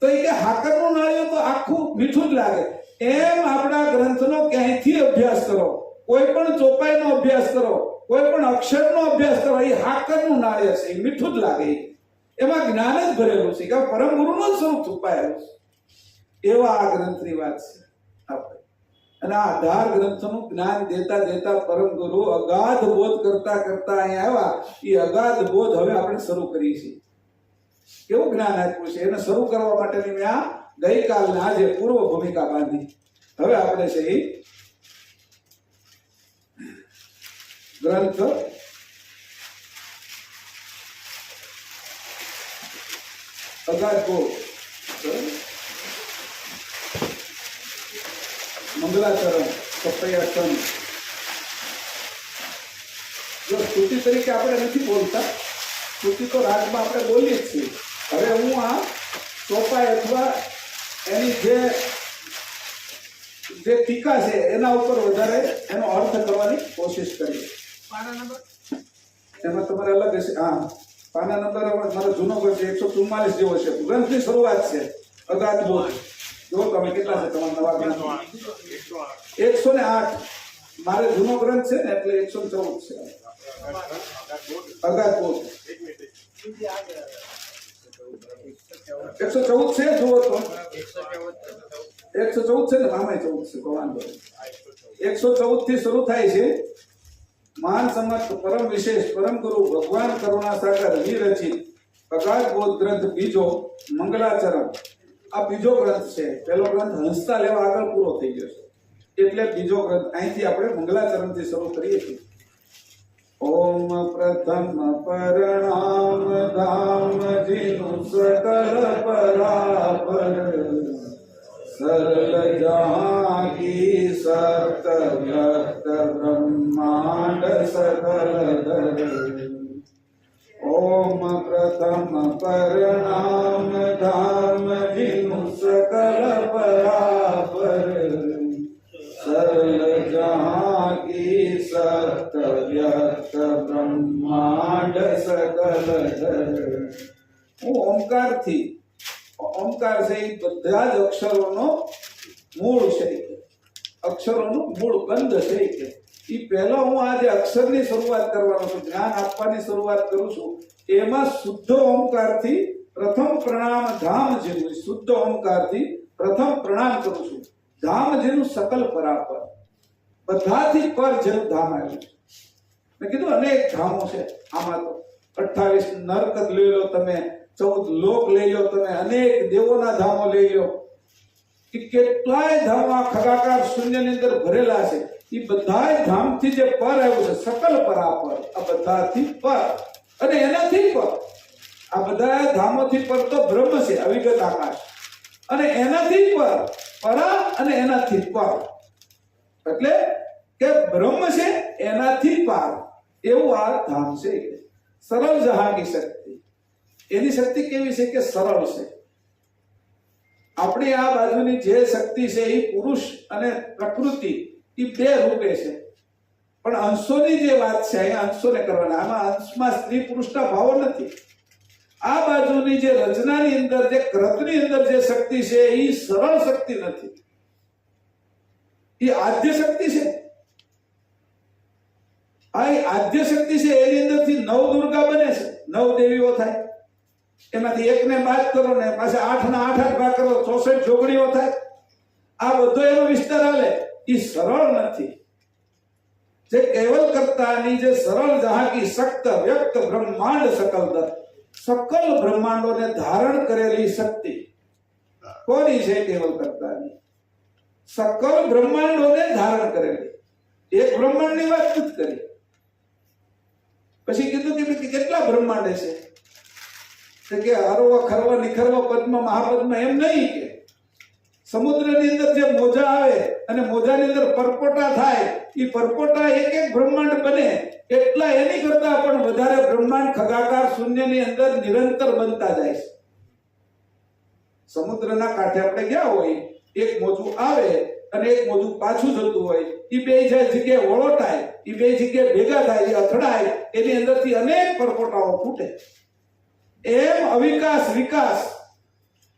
તો એ કે હાકરનું નાળિયેર તો આખું મીઠું જ લાગે. એમ આપણા ગ્રંથનો ક્યાંયથી અભ્યાસ કરો, કોઈ પણ ચોપાઈનો અભ્યાસ કરો, કોઈ પણ અક્ષરનો અભ્યાસ કરો, એ હાકરનું નાળિયેર છે, એ મીઠું જ લાગે. એમાં જ્ઞાન જ ભરેલું છે કે પરમ ગુરુનું જ સ્વરૂપ છુપાયેલું છે. એવા આ ગ્રંથની વાત છે આપણે. અને આ 18 ગ્રંથોનું જ્ઞાન દેતા દેતા પરમ ગુરુ અગાધ બોધ કરતા કરતા અહીંયા આવ્યા. એ અગાધ બોધ હવે આપણે શરૂ કરીએ છીએ. કેવું જ્ઞાન આપ્યું છે એને શરૂ કરવા માટેની મેં આ ગઈકાલને આજે પૂર્વ ભૂમિકા બાંધી. હવે આપણે છે એ ગ્રંથ અગાધ બોધ મંગલાચરણ સપ્તયાસન. જો સ્તુતિ તરીકે આપણે નથી બોલતા, સ્તુતિ તો રાજમાં આપણે બોલીએ જ છીએ. હવે હું આ ચોપાઈ અથવા એની જે ટીકા છે એના ઉપર વધારે એનો અર્થ કરવાની કોશિશ કરીએ. એમાં તમારે અલગ હશે. હા, પાના નંબર મારો જૂનો ગ્રંથ છે 144 જેવો છે. ગ્રંથની શરૂઆત છે અગાધબોધ. જો તમે કેટલા છે તમારા નવા ગ્રંથ? 108. મારે જૂનો ગ્રંથ છે ને એટલે 114 છે અગાધબોધ. 114 છે. જુઓ તો 114 છે ને, મામાય 14 છે. તો વાંધો નહીં. 114 થી શરૂ થાય છે. મહાન સમર્થ પરમ વિશેષ પરમ ગુરુ ભગવાન કરુણાસાગર વિરચિત અગાધબોધ ગ્રંથ બીજો મંગલાચરણ. આ બીજો ગ્રંથ છે. પહેલો ગ્રંથ હંસતા લેવા આગળ પૂરો થઈ ગયો છે એટલે બીજો ગ્રંથ. અહીંથી આપણે મંગલાચરણથી શરૂ કરીએ છીએ. ઓમ પ્રથમ પરણામ ધામ જીનું સકલ પરાપર સરલ જહાંગી સત વ્યક્ત બ્રહ્માંડ સકલ ધર. ઓમ પ્રથમ પરણામ ધામ જીનું સકલ પરાપર સરલ જહાંગી સત વ્યક્ત બ્રહ્માંડ સકલ ધર. હું ઓમકાર છે એ બધા જ અક્ષરોનો મૂળ છે. અક્ષરોનું મૂળ બંધ છે કે એ પહેલો હું આજે અક્ષરની શરૂઆત કરવાનો છું, જ્ઞાન આપવાની શરૂઆત કરું છું. એમાં શુદ્ધ ઓમકારથી પ્રથમ પ્રણામ ધામ જેવું શુદ્ધ ઓમકારથી પ્રથમ પ્રણામ કરું છું. ધામ જેનું સકલ પરાપર, બધાથી પર જેનું ધામ આવ્યું છે. મેં કીધું અનેક ધામો છે. આમાં તો 28 નરક લઈ લો તમે, 14 લોક લઈ લો તમે, અનેક દેવોના ધામો લઈ લો, કે કેટલાય ધામો આ ખગાકાર શૂન્યની અંદર ભરેલા છે. એ બધાય ધામથી જે પર આવ્યું છે સકલ પરાપર, આ બધાથી પર અને એનાથી પર. આ બધા ધામોથી પર તો બ્રહ્મ છે, અવિગત આકાશ, અને એનાથી પર પરા અને એનાથી પર, એટલે કે બ્રહ્મ છે એનાથી પાર એવું આ ધામ છે. સરળ જહાંગી શક્તિ. એની શક્તિ કેવી છે કે સરળ છે. આપણી આ બાજુની જે શક્તિ છે એ પુરુષ અને પ્રકૃતિ એ બે રૂપે છે, પણ અંશોની જે વાત છે અહીંયા અંશોને કરવાના. આમાં અંશમાં સ્ત્રી પુરુષના ભાવો નથી. આ બાજુની જે રચનાની અંદર જે કૃતની અંદર જે શક્તિ છે એ સરળ શક્તિ નથી, એ આદ્ય શક્તિ છે. આ આદ્ય શક્તિ છે એની અંદરથી 9 દુર્ગા બને છે, 9 દેવીઓ થાય. એમાંથી એકને બાદ કરો ને પાછા 8 ના 8 ભાગ કરો, 64 જોગણીઓ થાય. આ બધો એનો વિસ્તાર હાલે. એ સરળ નથી. જે કેવલ કરતાની જે સરળ જહાંગી સક્ત વ્યક્ત બ્રહ્માંડ સકલ દર, સકલ બ્રહ્માંડોને ધારણ કરેલી શક્તિ કોની છે? કેવલ કરતાની. સકલ બ્રહ્માંડોને ધારણ કરેલી. એક બ્રહ્માંડની વાત નથી કરી. પછી કીધું કે કેટલા બ્રહ્માંડ છે કે હરવ ખરવ નિખરવ પદ્મ મહાપદ્મ એમ નહીં. કે સમુદ્રની અંદર જે મોજા આવે અને મોજાની અંદર પરપોટા થાય, એ પરપોટા એક એક બ્રહ્માંડ બને એટલા એની કરતા પણ વધારે બ્રહ્માંડ ખગાકાર શૂન્યની અંદર નિરંતર બનતા જાય છે. સમુદ્રના કાંઠે આપણે ગયા હોય, એક મોજું આવે અને એક મોજું પાછું જતું હોય, એ બે જગ્યાએ વળોટાય, એ બે જગ્યાએ ભેગા થાય, એ અથડાય, એની અંદરથી અનેક પરપોટાઓ ફૂટે. એમ અવિકાસ વિકાસ,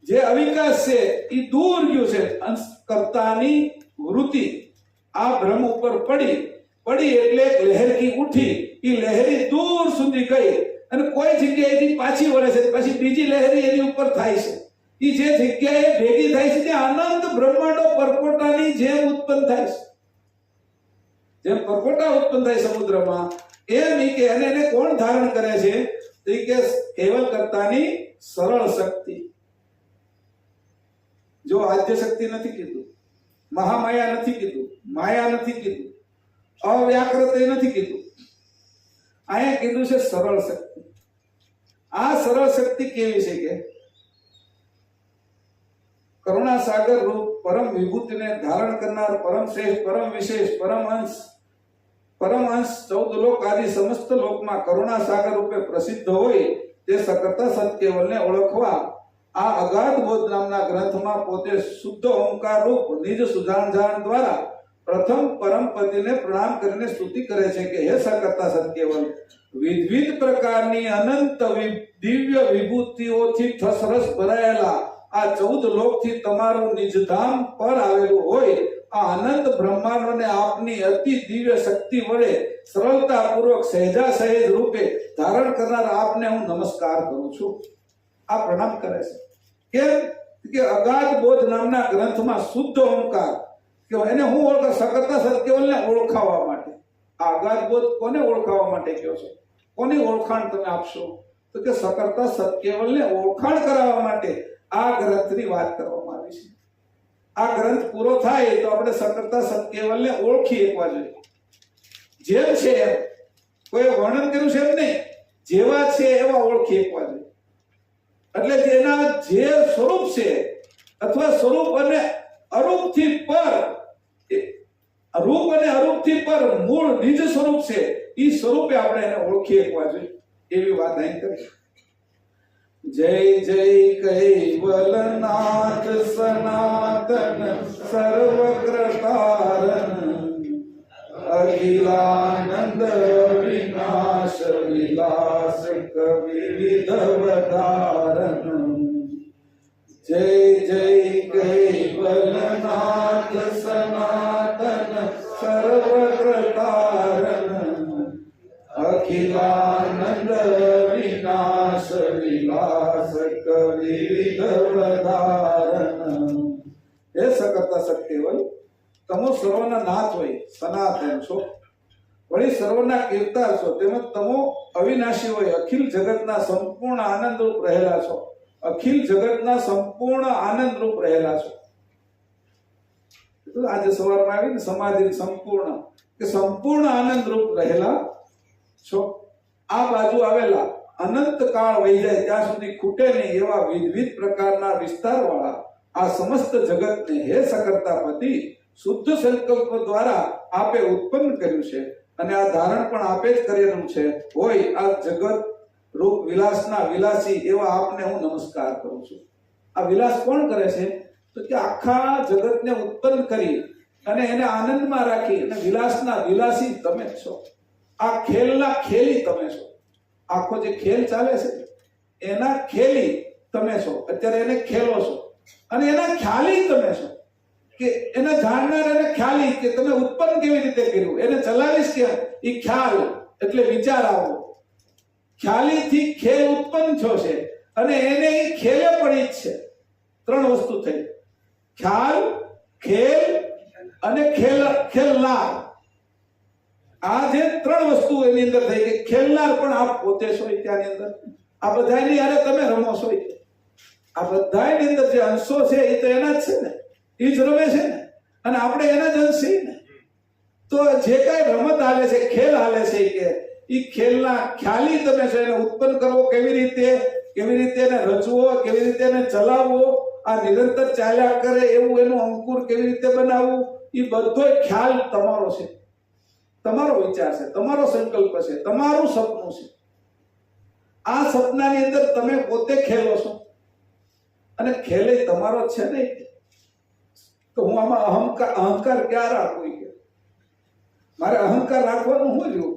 જે અવિકાસ છે એ દૂર ગયું છે. અંશ કરતાની વૃત્તિ આ બ્રહ્મ ઉપર પડી એટલે એક લહેરકી ઉઠી, એ લહેરી દૂર સુધી ગઈ અને કોઈ જગ્યાએથી પાછી વળે છે, પછી બીજી લહેરી એની ઉપર થાય છે. એ જે જગ્યાએ ભેગી થાય છે ત્યાં અનંત બ્રહ્માંડો પરપોટાની જેમ ઉત્પન્ન થાય છે. જેમ પરપોટા ઉત્પન્ન થાય સમુદ્રમાં, એમ કે એને કોણ ધારણ કરે છે? તો કે કેવલ કરતાની સરળ શક્તિ. જો આદ્ય શક્તિ નથી કીધું, મહામાયા નથી કીધું, માયા નથી કીધું, અવ્યાકૃત નથી કીધું, અહીંયા કીધું છે સરળ શક્તિ. આ સરળ શક્તિ કેવી છે કે કરુણા સાગર રૂપ પરમ વિભૂતિને ધારણ કરનાર પરમ શ્રેષ્ઠ પરમ વિશેષ પરમ અંશ 14 લોક આદિ સમસ્ત લોકમાં કરુણા સાગર રૂપે પ્રસિદ્ધ હોય તે સકર્તા સત્કેવલને ઓળખવા આ અગાધ બોધ નામના ગ્રંથમાં પોતે શુદ્ધ ઓમકાર રૂપ નિજ સુજાણ દ્વારા પ્રથમ પરમપતિને પ્રણામ કરીને સ્તુતિ કરે છે કે હે સકર્તા સત્કેવલ, વિવિધ પ્રકારની અનંત દિવ્ય વિભૂતિઓથી ઠસરસ ભરાયેલા આ 14 લોકથી તમારું નિજધામ પર આવેલું હોય આ અનંત બ્રહ્માંડને આપની અતિ દિવ્ય શક્તિ વડે સરળતાપૂર્વક સહેજા સહેજ રૂપે ધારણ કરનાર આપને હું નમસ્કાર કરું છું. આ પ્રણામ કરે છે. કેમ કે અગાધ બોધ નામના ગ્રંથમાં શુદ્ધ ઓમકાર કે એને હું સકર્તા સત્કેવલને ઓળખાવવા માટે. આ અગાધ બોધ કોને ઓળખાવવા માટે કહ્યો છે? કોની ઓળખાણ તમે આપશો? તો કે સકર્તા સત્કેવલને ઓળખાણ કરાવવા માટે આ ગ્રંથની વાત કરવામાં આવી છે. આ ગ્રંથ પૂરો થાય તો આપણે સકર્તા સત્કેવલને ઓળખી એકવા જોઈએ. જેમ છે એમ, કોઈ વર્ણન કર્યું છે એમ નહીં, જેવા છે એવા ઓળખી એકવા જોઈએ. એટલે જેના જે સ્વરૂપ છે અથવા સ્વરૂપ અને અરૂપથી પર, રૂપ અને અરૂપથી પર મૂળ નિજ સ્વરૂપ છે એ સ્વરૂપે આપણે એને ઓળખી એકવા જોઈએ એવી વાત અહીં કરી. જય જય કૈવલનાથ સનાતન સર્વગ્રતારન અખિલાનંદ વિનાશ વિલાસ કવિવિધવધારન. જય જય કૈવલનાથ સનાતન સર્વગ્રતારન અખિલાનંદ વિનાશ વિલાસ કવિવિધવધારન. હે સકર્તા સત્કેવલ, તમો સર્વના નાથ હોય, સનાતન છો, વળી સર્વના કીર્તાર છો, તેમજ તમો અવિનાશી હોય, અખિલ જગતના સંપૂર્ણ આનંદરૂપ રહેલા છો. અખિલ જગતના સંપૂર્ણ આનંદરૂપ રહેલા છો. આજે સવારમાં આવીને સમાધિ સંપૂર્ણ કે સંપૂર્ણ આનંદરૂપ રહેલા છો. આ બાજુ આવેલા અનંત કાળ વહી જાય ત્યાં સુધી ખૂટે નહીં એવા વિવિધ પ્રકારના વિસ્તારવાળા આ સમસ્ત જગતને હે સકર્તાપતિ શુદ્ધ સંકલ્પ દ્વારા આપે ઉત્પન્ન કર્યું છે અને આ ધારણ પણ આપે જ કરેલું છે હોય આ જગત રૂપ વિલાસના વિલાસી એવા આપને હું નમસ્કાર કરું છું. આ વિલાસ કોણ કરે છે? તો કે આખા જગતને ઉત્પન્ન કરી અને એને આનંદમાં રાખી અને વિલાસના વિલાસી તમે જ છો. આ ખેલના ખેલી તમે છો. આખો જે ખેલ ચાલે છે એના ખેલી તમે છો. અત્યારે એને ખેલો છો અને એના ખ્યાલી તમે છો કે એને જાણનાર એને ખ્યાલી કે તમે ઉત્પન્ન કેવી રીતે કર્યું, એને ચલાવીશ કેમ, એ ખ્યાલ એટલે વિચાર આવો. ખ્યાલીથી ખેલ ઉત્પન્ન થયો છે અને એને એ ખેલે પડી જ છે. 3 વસ્તુ થઈ: ખ્યાલ, ખેલ અને ખેલનાર. આ જે 3 વસ્તુ એની અંદર થઈ કે ખેલનાર પણ આપ પોતે છો ત્યાંની અંદર. આ બધાની યારે તમે રમો છો. આ બધાની અંદર જે અંશો છે એ તો એના જ છે ને, એ જ રમે છે ને, અને આપણે એના જ અંશ છીએ ને. તો જે કાંઈ રમત હાલે છે, ખેલ હાલે છે કે એ ખેલના ખ્યાલી તમે છો. એને ઉત્પન્ન કરવો કેવી રીતે એને રચવો, કેવી રીતે એને ચલાવવો, આ નિરંતર ચાલ્યા કરે એવું એનું અંકુર કેવી રીતે બનાવવું, એ બધો ખ્યાલ તમારો છે, તમારો વિચાર છે, તમારો સંકલ્પ છે, તમારું સપનું છે. આ સપનાની અંદર તમે પોતે ખેલો છો અને ખેલે તમારો છે નહીં. તો હું આમાં અહંકાર ક્યાં રાખું? કે મારે અહંકાર રાખવાનું શું રહ્યું?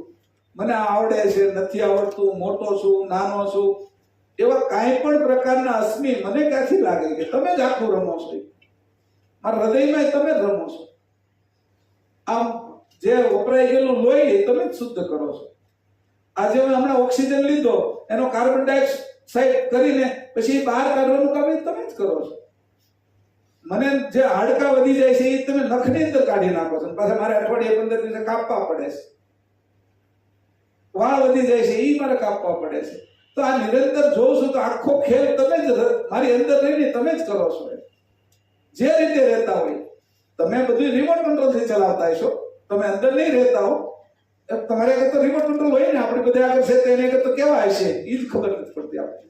મને આવડે છે, નથી આવડતું, મોટો છું, નાનો છું, એવા કાંઈ પણ પ્રકારના અસ્મિ મને ક્યાંથી લાગે કે તમે જ આખું રમો છો? મારા હૃદયમાં તમે જ રમો છો. આમ જે વપરાઈ ગયેલું લોહી તમે જ શુદ્ધ કરો છો. આજે મેં હમણાં ઓક્સિજન લીધો, એનો કાર્બન ડાયોક્સાઇડ કરીને પછી બહાર કાઢવાનું કામ તમે જ કરો છો. મને જે હાડકા વધી જાય છે એ તમે નખની અંદર કાઢી નાખો છો. પાછા મારે અઠવાડિયે 15 દિવસે કાપવા પડે છે. વાળ વધી જાય છે એ મારે કાપવા પડે છે. તો આ નિરંતર જોઉં છું તો આખો ખેલ તમે જ મારી અંદર રહીને તમે જ કરો છો. જે રીતે રહેતા હોય તમે બધું રિમોટ કંટ્રોલથી ચલાવતા છો. તમે અંદર નહીં રહેતા હો. તમારે આગળ તો રિમોટ કંટ્રોલ હોય ને, આપણે બધા આગળ છે તો એને આગળ તો કેવા હશે એ જ ખબર નથી પડતી આપણે.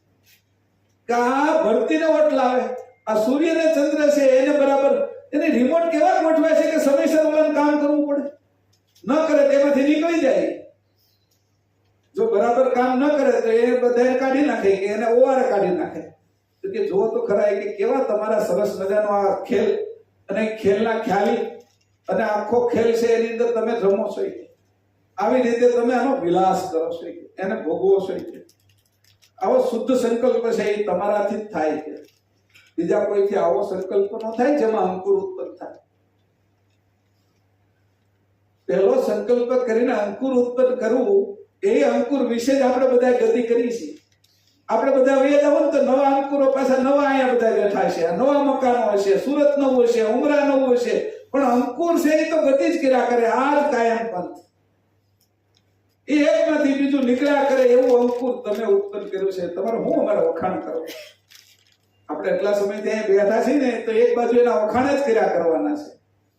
કે આ ભરતીને વટ લાવે, આ સૂર્ય ને ચંદ્ર છે એને બરાબર એને રિમોટ કેવા ગોઠવાય છે કે સમયસર ઓલાને કામ કરવું પડે. ન કરે તેમાંથી નીકળી જાય. જો બરાબર કામ ન કરે તો એ બધાને કાઢી નાખે કે એને ઓવારે કાઢી નાખે. તો કે જો તો ખરા કે કેવા તમારા સરસ મજાનો આ ખેલ અને ખેલના ખ્યાલી અને આખો ખેલ છે એની અંદર તમે રમો છો કે આવી રીતે તમે આનો વિલાસ કરો છો કે એને ભોગવો છો કે આવો શુદ્ધ સંકલ્પ છે એ તમારાથી જ થાય છે. બીજા કોઈથી આવો સંકલ્પ ન થાય જેમાં અંકુર ઉત્પન્ન થાય. પહેલો સંકલ્પ કરીને અંકુર ઉત્પન્ન કરવું એ અંકુર વિશે જ આપણે બધા ગતિ કરી છે. આપણે બધા વૈયા જાવ તો નવા અંકુરો પાછા નવા અહીંયા બધા બેઠા છે, નવા મકાનો હશે, સુરત નવું હશે, ઉમરા નવું હશે, પણ અંકુર છે એ તો ગતિ જ કર્યા કરે. આ જ કાયમ પંથ એ એકમાંથી બીજું નીકળ્યા કરે એવું અંકુર તમે ઉત્પન્ન કર્યું છે. તમારે હું અમારે વખાણ કરો. આપણે એટલા સમયથી અહીંયા બેઠા છીએ ને તો એક બાજુ એના વખાણ જ કર્યા કરવાના છે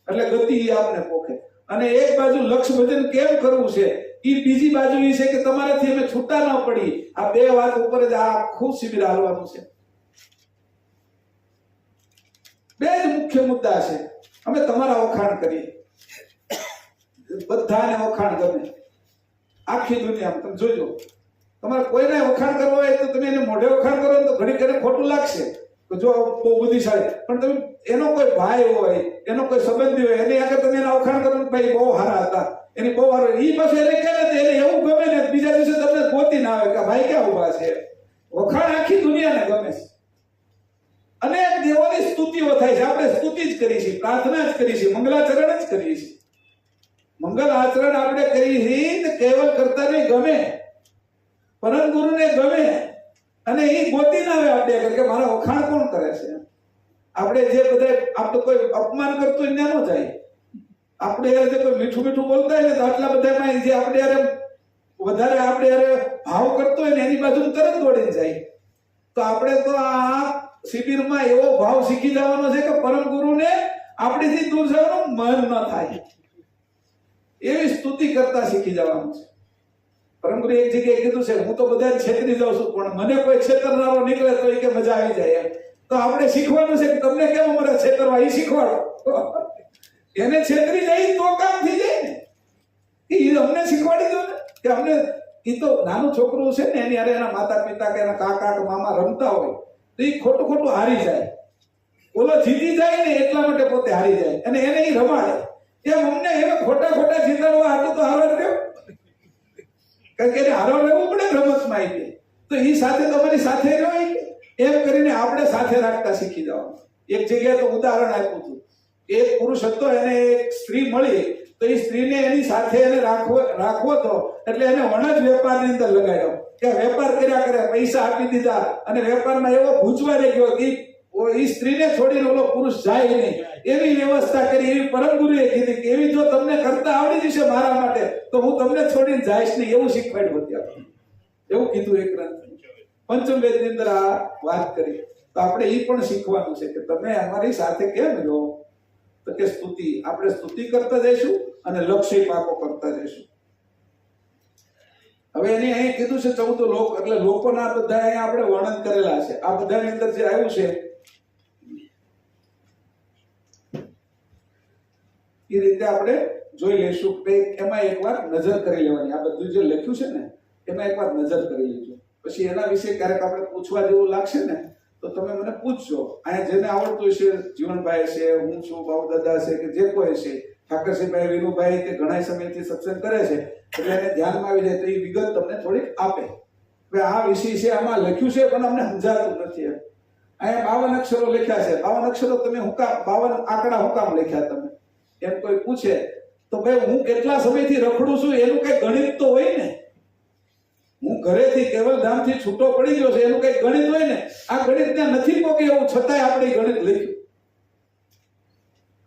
એટલે ગતિ આપને પોખે. અને એક બાજુ લક્ષ્ય ભજન કેમ કરવું છે એ બીજી બાજુ એ છે કે તમારાથી અમે છૂટા ન પડી. આ બે વાત ઉપર જ આ આખું શિબિર હાલવાનું છે. બે જ મુખ્ય મુદ્દા છે. અમે તમારા વખાણ કરીએ, બધાને વખાણ ગમે આખી દુનિયામાં. તમે જોજો, તમારે કોઈને વખાણ કરવો હોય તો તમે એને મોઢે વખાણ કરો તો ઘડી ઘડી ખોટું લાગશે જો બહુ બુદ્ધિશાળી, પણ તમે એનો કોઈ ભાઈ હોય, એનો કોઈ સંબંધી હોય, એની આગળ તમે એના વખાણ કરો ભાઈ બહુ સારા હતા, એની બહુ સારું, એ પાછું એને કહે ને એને એવું ગમે ને બીજા દિવસે તમને ગોતી ના આવે કે ભાઈ ક્યાં ઉભા છે. વખાણ આખી દુનિયાને ગમે છે. અનેક દેવોની સ્તુતિઓ થાય છે. આપણે સ્તુતિ જ કરી છે, પ્રાર્થના જ કરી છે, મંગલાચરણ જ કરીએ છીએ. મંગલ આચરણ આપણે કરી છે કેવલ કરતા નહીં ગમે, પરમ ગુરુને ગમે અને એ ગોતી ના આવે આપણે કે મારા વખાણ કોણ કરે છે. આપણે જે બધા આપણે કોઈ અપમાન કરતું હોય ત્યાં ન જાય. આપણે યાર જે કોઈ મીઠું મીઠું બોલતા હોય ને તો આટલા બધામાં જે આપણે યાર વધારે આપણે યાર ભાવ કરતો હોય ને એની બાજુ તરત દોડીને જાય. તો આપણે તો આ શિબિરમાં એવો ભાવ શીખી જવાનો છે કે પરમ ગુરુને આપણીથી દૂર જવાનું મન ન થાય એવી સ્તુતિ કરતા શીખી જવાનું છે. પરમ ગુરુ એક જગ્યાએ કીધું છે હું તો બધા છેતરી જાઉં છું પણ મને કોઈ છેતરનારો નીકળે તો એ કે મજા આવી જાય એમ. તો આપણે શીખવાનું છે કે તમને કેમ અમારે છેતરવા એ શીખવાડો. એને છેતરી જાય તો કામ થઈ જાય ને. એ અમને શીખવાડી દો ને કે અમને એ તો નાનું છોકરું છે ને એની અરે એના માતા પિતા કે એના કાકા કે મામા રમતા હોય તો એ ખોટું ખોટું હારી જાય. ઓલો જીતી જાય ને એટલા માટે પોતે હારી જાય અને એને એ રમાડે. એમ અમને એને ખોટા ખોટા જીતાડવા હાટું તો હારવા રહ્યો કારણ કે એને હારવા રહેવું પડે રમતમાં આવી તો એ સાથે તમારી સાથે રહ્યો એમ કરીને આપણે સાથે રાખતા શીખી જવાનું. એક જગ્યાએ તો ઉદાહરણ આપ્યું હતું. એક પુરુષ હતો એને એક સ્ત્રી મળી તો એ સ્ત્રીને એની સાથે એને રાખવો તો એટલે એને વણજ વેપારની અંદર લગાડ્યો કે વેપાર કર્યા કરે, પૈસા આપી દીધા અને વેપારમાં એવો ભૂજવાઈ ગયો કે એ સ્ત્રીને છોડીને ઓલો પુરુષ જાય નહીં એવી વ્યવસ્થા કરી. એવી પરમ ગુરુએ કીધી કે એવી જો તમને કરતા આવડી જશે મારા માટે તો હું તમને છોડીને જઈશ નહીં એવું શીખવાડ્યું હતું. એવું કીધું એક ગ્રંથ પંચમ વેદની અંદર આ વાત કરી. તો આપણે એ પણ શીખવાનું છે કે તમે અમારી સાથે કેમ રહો તો કે સ્તુતિ. આપણે સ્તુતિ કરતા જઈશું અને લક્ષ્ય પાકો કરતા જઈશું. હવે એની અહીં કીધું છે 14 લોક એટલે લોકોના બધા અહીંયા આપણે વર્ણન કરેલા છે. આ બધાની અંદર જે આવ્યું છે એ રીતે આપણે જોઈ લઈશું કે એમાં એકવાર નજર કરી લેવાની. આ બધું જે લખ્યું છે ને એમાં એકવાર નજર કરી લેજો. પછી એના વિશે ક્યારેક આપણે પૂછવા જેવું લાગશે ને તો તમે મને પૂછજો. અહીંયા જેને આવડતું છે, જીવનભાઈ છે, હું છું, બાબુ દાદા છે કે જે કોઈ છે, ઠાકરસિંહભાઈ, વિનુભાઈ કે ઘણા સમયથી સત્સંગ કરે છે એટલે એને ધ્યાનમાં આવી જાય તો એ વિગત તમને થોડીક આપે. હવે આ વિષય છે આમાં લખ્યું છે પણ અમને સમજાતું નથી. અહીંયા 52 અક્ષરો લખ્યા છે. 52 અક્ષરો તમે હું કામ 52 આંકડા હું કામ લખ્યા તમે એમ કોઈ પૂછે તો ભાઈ હું કેટલા સમયથી રખડું છું એનું કઈ ગણિત તો હોય ને. હું ઘરેથી કેવલધામથી છૂટો પડી ગયો છે એનું કઈ ગણિત હોય ને. આ ગણિત ત્યાં નથી પહોંચે એવું છતાંય આપણે ગણિત લખ્યું.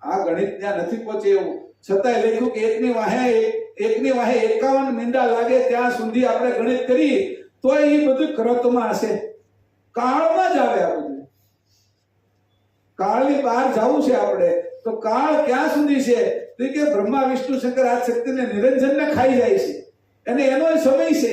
આ ગણિત ત્યાં નથી પહોંચે એવું છતાંય લખ્યું કે એકની વાહે 51 મીંડા લાગે ત્યાં સુધી આપણે ગણિત કરી તો એ બધું કરતમાં હશે. કાળમાં જ આવે આ બધું. કાળની બહાર જવું છે આપણે તો કાળ ક્યાં સુધી છે તો કે બ્રહ્મા વિષ્ણુ શંકર આ શક્તિને નિરંજનને ખાઈ જાય છે અને એનો સમય છે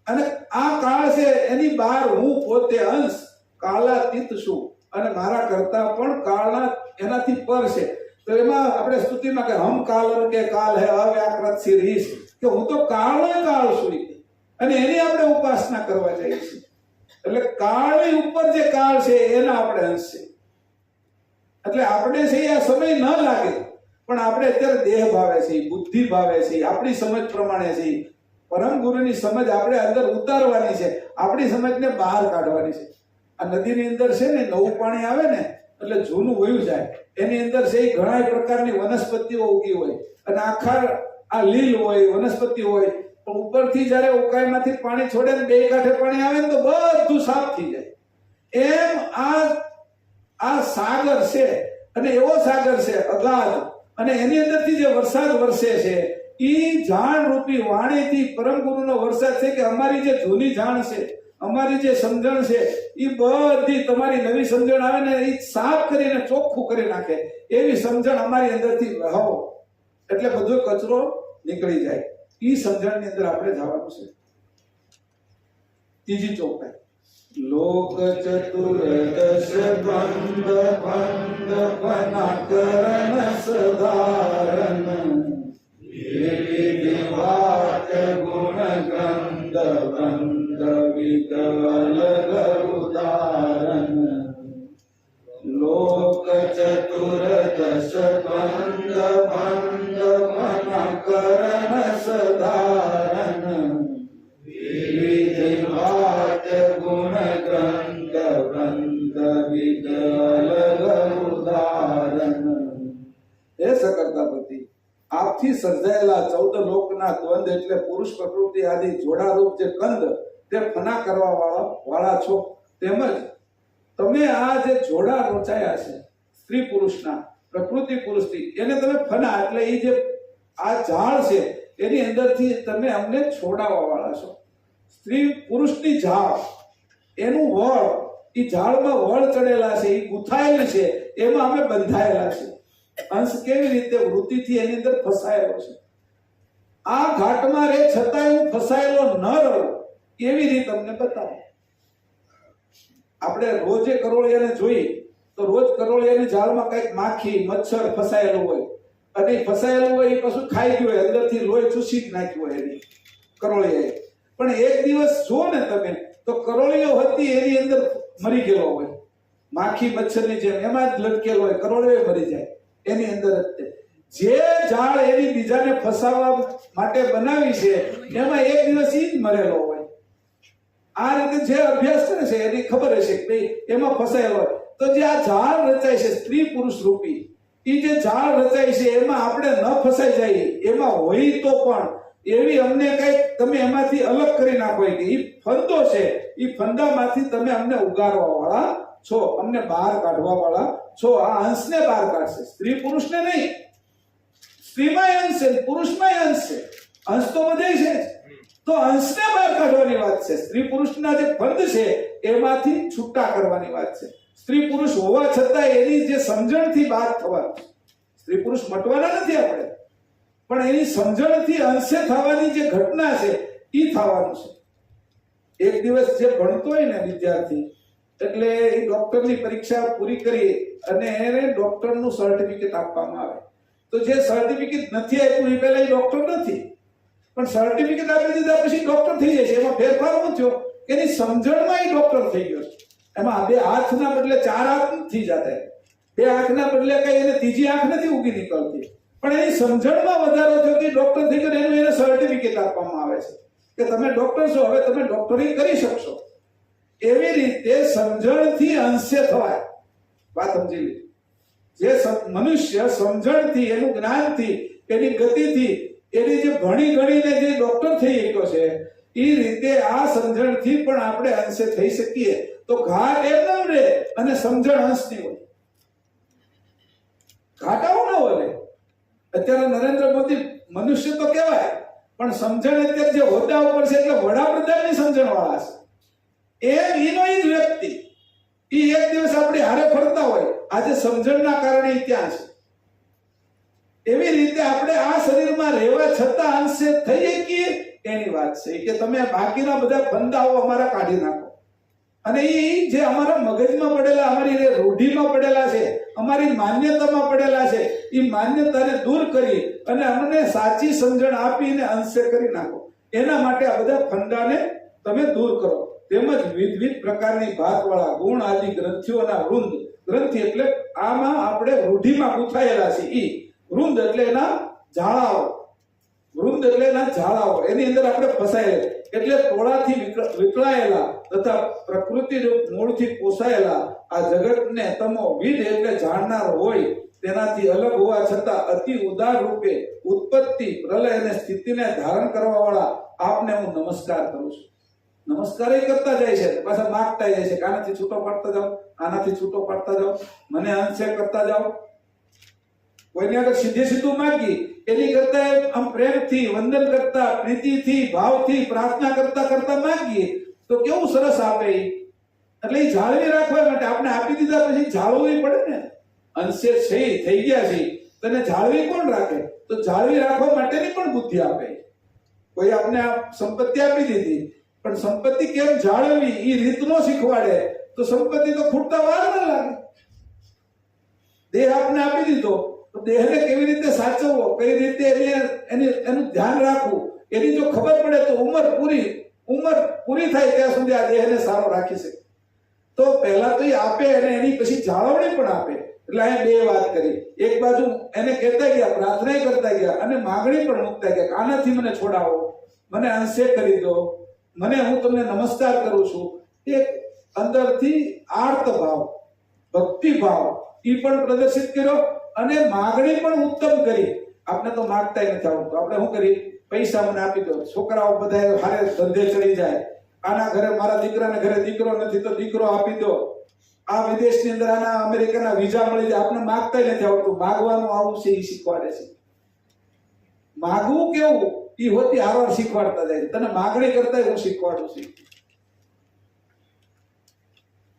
અને આ કાળ છે એની બહાર હું પોતે અંશ કાલાતીત છું અને મારા કરતા પણ કાળના એનાથી પર છે. તો એમાં આપણે સ્તુતિમાં કે હમ કાલન કે કાલ હે અવ્યાકૃત શિરીષ કે હું તો કાળનો કાળ છું અને એની આપણે ઉપાસના કરવા જઈએ છીએ. એટલે કાળની ઉપર જે કાળ છે એના આપણે અંશ છે. એટલે આપણે છે આ સમય ન લાગે, પણ આપણે અત્યારે દેહ ભાવે છે, બુદ્ધિ ભાવે છે, આપણી સમજ પ્રમાણે છે. પરમ ગુરુની સમજ આપણે અંદર ઉતારવાની છે, આપણી સમજને બહાર કાઢવાની છે. આ નદીની અંદર છે ને નવું પાણી આવે ને એટલે જૂનું વયું જાય. એની અંદર છે એ ઘણા પ્રકારની વનસ્પતિઓ ઉગી હોય અને આખા આ લીલ હોય, વનસ્પતિ હોય, પણ ઉપરથી જ્યારે ઉકાઈમાંથી પાણી છોડે ને બે કાંઠે પાણી આવે ને તો બધું સાફ થઈ જાય. એમ આ સાગર છે, અને એવો સાગર છે અગાધ, અને એની અંદરથી જે વરસાદ વરસે છે ઈ જાણ રૂપી વાણીથી પરમ ગુરુનો વરસાદ છે. કે અમારી જે જૂની જાણ છે, અમારી જે સમજણ છે, એ બધી તમારી નવી સમજણ આવે ને એ સાફ કરીને ચોખ્ખું કરી નાખે. એવી સમજણ અમારી અંદરથી વહાવો એટલે બધો કચરો નીકળી જાય. એ સમજણની અંદર આપણે જવાનું છે. ત્રીજી ચોપાઈ, લોક ચતુર્દશ બંધ બંધ ભનાકરણ સધારણ વાત ગુણ ગંધ બંધ વિકલ ઉદાહરણ. લોક ચતુર્દશ બંધ બંધ ભનાકરણ સધારણ વાત ગુણ ગ્રંથ બંધ વિકલ ઉદાહરણ. હે સકર્તાપતિ, આપથી સર્જાયેલા 14 લોકના દ્વંદ એટલે પુરુષ પ્રકૃતિ આદિ જોડારૂપ જે કંદ તે ફના કરવા વાળા છો. તેમજ તમે આ જે જોડા રચાયા છે સ્ત્રી પુરુષના, પ્રકૃતિ પુરુષથી, એને તમે ફના એટલે એ જે આ ઝાડ છે એની અંદરથી તમે અમને છોડાવવા વાળા છો. સ્ત્રી પુરુષની ઝાડ, એનું વળ, એ ઝાડમાં વળ ચડેલા છે, એ ગુથાયેલી છે, એમાં અમે બંધાયેલા છે. અંશ કેવી રીતે વૃત્તિથી એની અંદર ફસાયેલો છે. આ ઘાટમાં રે છતાં હું ફસાયેલો ન રહું એવી રીત અમને બતાવો. આપણે રોજે કરોળિયાને જોઈએ તો રોજ કરોળિયાની ઝાડમાં કઈક માખી મચ્છર ફસાયેલું હોય, અને ફસાયેલું હોય એ પાછું ખાઈ ગયું હોય, અંદરથી લોહી ચૂસી નાખ્યું હોય એની કરોળિયાએ. પણ એક દિવસ જો ને તમે તો કરોળિયો હતી એની અંદર મરી ગયેલો હોય, માખી મચ્છરની જેમ એમાં જ લટકેલો હોય, કરોળિયો મરી જાય એની અંદર જ. જે ઝાડ એની બીજાને ફસાવવા માટે બનાવી છે એમાં એક દિવસ ઈ જ મરેલો હોય. આ રીતે જે અભ્યાસ કરે છે એની ખબર હશે કે ભાઈ એમાં ફસાયેલો હોય. તો જે આ ઝાડ રચાય છે સ્ત્રી પુરુષ રૂપી, એ જે ઝાડ રચાય છે એમાં આપણે ન ફસાઈ જઈએ, એમાં હોય તો પણ એવી અમને કઈક તમે એમાંથી અલગ કરી નાખો કે એ ફંદો છે, એ ફંદામાંથી તમે અમને ઉગારવા વાળા છો, અમને બહાર કાઢવા વાળા છો. આ અંશને બહાર કાઢશે, સ્ત્રી પુરુષને નહીં. સ્ત્રીમાં અંશ છે, પુરુષમાં અંશ છે, અંશ તો બધે છે. તો અંશને બહાર કાઢવાની વાત છે. સ્ત્રી પુરુષના જે ફંદ છે એમાંથી છૂટા કરવાની વાત છે. સ્ત્રી પુરુષ હોવા છતાં એની જે સમજણથી બહાર થવાનું. સ્ત્રી પુરુષ મટવાના નથી આપણે, પણ એની સમજણથી અંશે થવાની જે ઘટના છે એ થવાનું છે. એક દિવસ જે ભણતો હોય ને વિદ્યાર્થી, એટલે એ ડોક્ટરની પરીક્ષા પૂરી કરી અને એને ડોક્ટરનું સર્ટિફિકેટ આપવામાં આવે. તો જે સર્ટિફિકેટ નથી આપ્યું એ પહેલા એ ડોક્ટર નથી, પણ સર્ટિફિકેટ આપી દીધા પછી ડોક્ટર થઈ જાય છે. એમાં ફેરફાર શું થયો? એની સમજણમાં એ ડોક્ટર થઈ ગયો છે. એમાં 2 હાથના બદલે 4 હાથ નથી જતા, 2 આંખના બદલે કઈ એને ત્રીજી આંખ નથી ઉગી નીકળતી, પણ એની સમજણમાં વધારો થયો કે ડોક્ટર થઈ ગયો, એનું એને સર્ટિફિકેટ આપવામાં આવે છે કે તમે ડોક્ટર છો, હવે તમે ડોક્ટરી કરી શકશો. એવી રીતે સમજણથી અંશે થવાય. વાત સમજી લી. જે મનુષ્ય સમજણથી, એનું જ્ઞાનથી, એની ગતિથી, એની જે ભણી ગણીને જે ડોક્ટર થઈ શક્યો છે, એ રીતે આ સમજણથી પણ આપણે અંશે થઈ શકીએ. તો ઘાટ એમ ન રહે અને સમજણ અંશની હોય. ઘાટાઓ ન હોય. અત્યારે નરેન્દ્ર મોદી મનુષ્ય તો કહેવાય, પણ સમજણ અત્યારે જે હોદ્દા ઉપર છે એટલે વડાપ્રધાનની સમજણ વાળા છે. એમ એનો જ વ્યક્તિ એ એક દિવસ આપણે હારે ફરતા હોય, આજે સમજણના કારણે ત્યાં છે. એવી રીતે આપણે આ શરીરમાં રહેવા છતાં અંશે થઈ શકીએ એની વાત છે કે તમે બાકીના બધા ફંદાઓ અમારા કાઢી નાખો. અને એ જે અમારા મગજમાં પડેલા, અમારી રૂઢિમાં પડેલા છે, અમારી માન્યતામાં પડેલા છે, એ માન્યતાને દૂર કરી અને અમને સાચી સમજણ આપીને અંશે કરી નાખો. એના માટે આ બધા ફંદાને તમે દૂર કરો. તેમજ વિવિધ પ્રકારની ભાતવાળા ગુણ આદિ ગ્રંથિઓના વૃંદ, ગ્રંથિ એટલે આમાં આપણે રૂઢિમાં ગૂંથાયેલા છે ઈ, વૃંદ એટલે એના ઝાડાઓ, વૃંદ એટલે એના ઝાડાઓ, એની અંદર આપણે ફસાયેલા એટલે ટોળાથી વિકળાયેલા તથા પ્રકૃતિ રૂપ મૂળથી પોસાયેલા આ જગતને તમો વિધ એટલે જાણનાર હોય તેનાથી અલગ હોવા છતાં અતિ ઉદાર રૂપે ઉત્પત્તિ, પ્રલય અને સ્થિતિને ધારણ કરવા વાળા આપને હું નમસ્કાર કરું છું. નમસ્કાર કરતા જાય છે, પાછા માગતા જાય છે, આનાથી છૂટો પાડતા જાઓ, આનાથી છૂટો પાડતા જાઓ, મને અંશે કરતા જાઓ. કોઈને આગળ સીધે સીધું માગી એની કરતા આમ પ્રેમથી વંદન કરતા, પ્રીતિથી, ભાવથી પ્રાર્થના કરતા કરતા માગીએ તો કેવું સરસ આપે. એટલે એ જાળવી રાખવા માટે આપણે આપી દીધા પછી જાળવવી પડે ને. અંશે છે થઈ ગયા છે, તને જાળવી કોણ રાખે? તો જાળવી રાખવા માટેની પણ બુદ્ધિ આપે. કોઈ આપણે આ સંપત્તિ આપી દીધી પણ સંપત્તિ કેમ જાળવવી એ રીત નો શીખવાડે તો સંપત્તિ તો ખૂટતા વાર ન લાગે. દેહ આપને આપી દીધો તો દેહને કેવી રીતે સાચવવો, કઈ રીતે એનું ધ્યાન રાખવું એની જો ખબર પડે તો ઉંમર પૂરી થાય ત્યાં સુધી આ દેહને સારો રાખી શકે. તો પહેલા તો એ આપે અને એની પછી જાળવણી પણ આપે. એટલે અહીંયા બે વાત કરી, એક બાજુ એને કહેતા ગયા, પ્રાર્થના કરતા ગયા અને માગણી પણ મૂકતા ગયા, આનાથી મને છોડાવો, મને અંશે કરી દો, મને હું તમને નમસ્કાર કરું છું. એક અંદરથી આર્ત ભાવ, ભક્તિ ભાવ એ પણ પ્રદર્શિત કર્યો અને માગણી પણ ઉત્તમ કરી. આપણે તો માગતા નથી આવડતું, આપણે શું કરી, પૈસા મને આપી દો, છોકરાઓ બધા હારે ધંધે ચડી જાય, આના ઘરે મારા દીકરાને ઘરે દીકરો નથી તો દીકરો આપી દો, આ વિદેશની અંદર આના અમેરિકાના વિઝા મળી જાય. આપણે માગતા નથી આવડતું, માગવાનું આવું છે એ શીખવાડે છે. માગવું કેવું એ હોતી હારવાર શીખવાડતા જાય. તને માગણી કરતા હું શીખવાડું છું.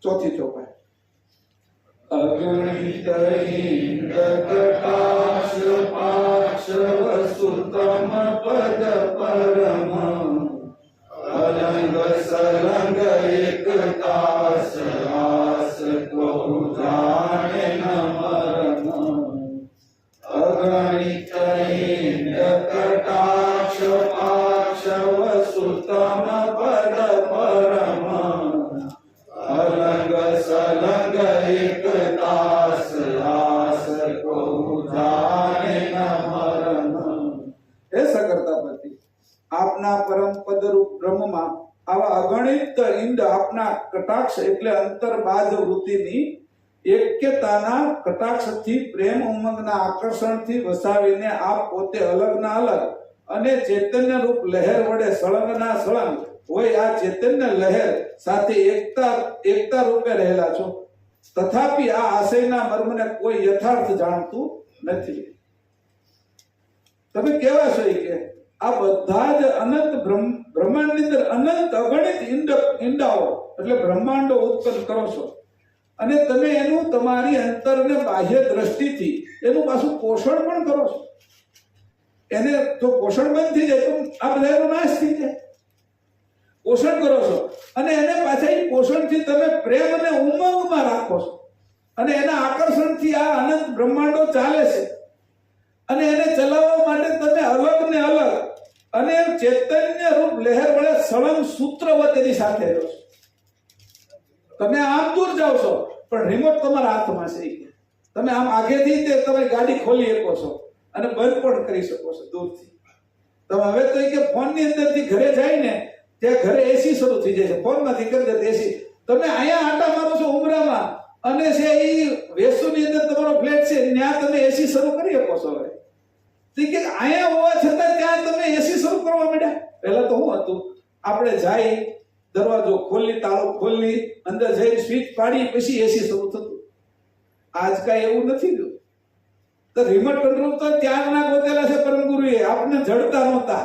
ચોથી ચોપાઈ અગણિત ઇન્દ્રકટાક્ષ પાક્ષ વસુતમ પદ પરમ અલંગ સલંગ એકતાસ આસ કો જાણે ન મરમ. અગણિત ઇન્દ્રકટાક્ષ પાક્ષ વસુતમ પદ પરમ અલંગ સલંગ એકતાસ આસ કો જાણે ન મરમ. એ સકર્તાપતિ આપના પરમ પદરૂપ બ્રહ્મમાં આવા અગણિત ઇન્દ્ર આપના કટાક્ષ એટલે અંતર્બાધ વૃત્તિની એક્યતાના કટાક્ષથી પ્રેમ ઉમંગના આકર્ષણથી વસાવીને આપ પોતે અલગના અલગ અને ચૈતન્ય રૂપ લહેર વડે સળંગના સળંગ હોય આ ચૈતન્ય લહેર સાથે એકતા રૂપે રહેલા છો. તથાપિ આ આશયના મર્મને કોઈ યથાર્થ જાણતું નથી. તમે કેવા છો કે આ બધા જ અનંત બ્રહ્માંડની અંદર અનંત અગણિત ઈંડાઓ એટલે બ્રહ્માંડો ઉત્પન્ન કરો છો અને તમે એનું તમારી અંતર અને બાહ્ય દ્રષ્ટિથી એનું પાછું પોષણ પણ કરો છો. એને જો પોષણ બંધ થઈ જાય તો આ બધાનો નાશ થઈ જાય. પોષણ કરો છો અને એને પાછા એ પોષણથી તમે પ્રેમ અને ઉમંગમાં રાખો છો અને એના આકર્ષણથી આ અનંત બ્રહ્માંડો ચાલે છે અને એને ચલાવવા માટે તમે અલગ ને અલગ અને ચૈતન્ય રૂપ લહેર વડે સળંગ સૂત્રવત એની સાથે રહો છો. તમે આમ દૂર જાઓ છો પણ રિમોટ તમારા હાથમાં છે. તમે આમ આગેથી તે તમારી ગાડી ખોલી શકો છો અને બંધ પણ કરી શકો છો દૂરથી. તમે હવે તો કે ફોનની અંદરથી ઘરે જાય ને ત્યાં ઘરે એસી શરૂ થઈ જાય છે, ફોનમાંથી કરી દે એસી. તમે અહીંયા આટા મારો છો ઉમરામાં અને છે એ વેસુની અંદર તમારો ફ્લેટ છે ત્યાં તમે એસી શરૂ કરી શકો છો. હવે કે અહીંયા હોવા છતાં ત્યાં તમે એસી શરૂ કરવા માંડ્યા. પહેલા તો શું હતું, આપણે જાય દરવાજો ખોલી તાળું ખોલી અંદર જઈ સ્વિચ પાડી પછી એસી શરૂ થતું. આજ કાંઈ એવું નથી થયું. તો રિમોટ કંટ્રોલ તો ત્યારના ગોતેલા છે પરમ ગુરુએ, આપને જડતા નહોતા.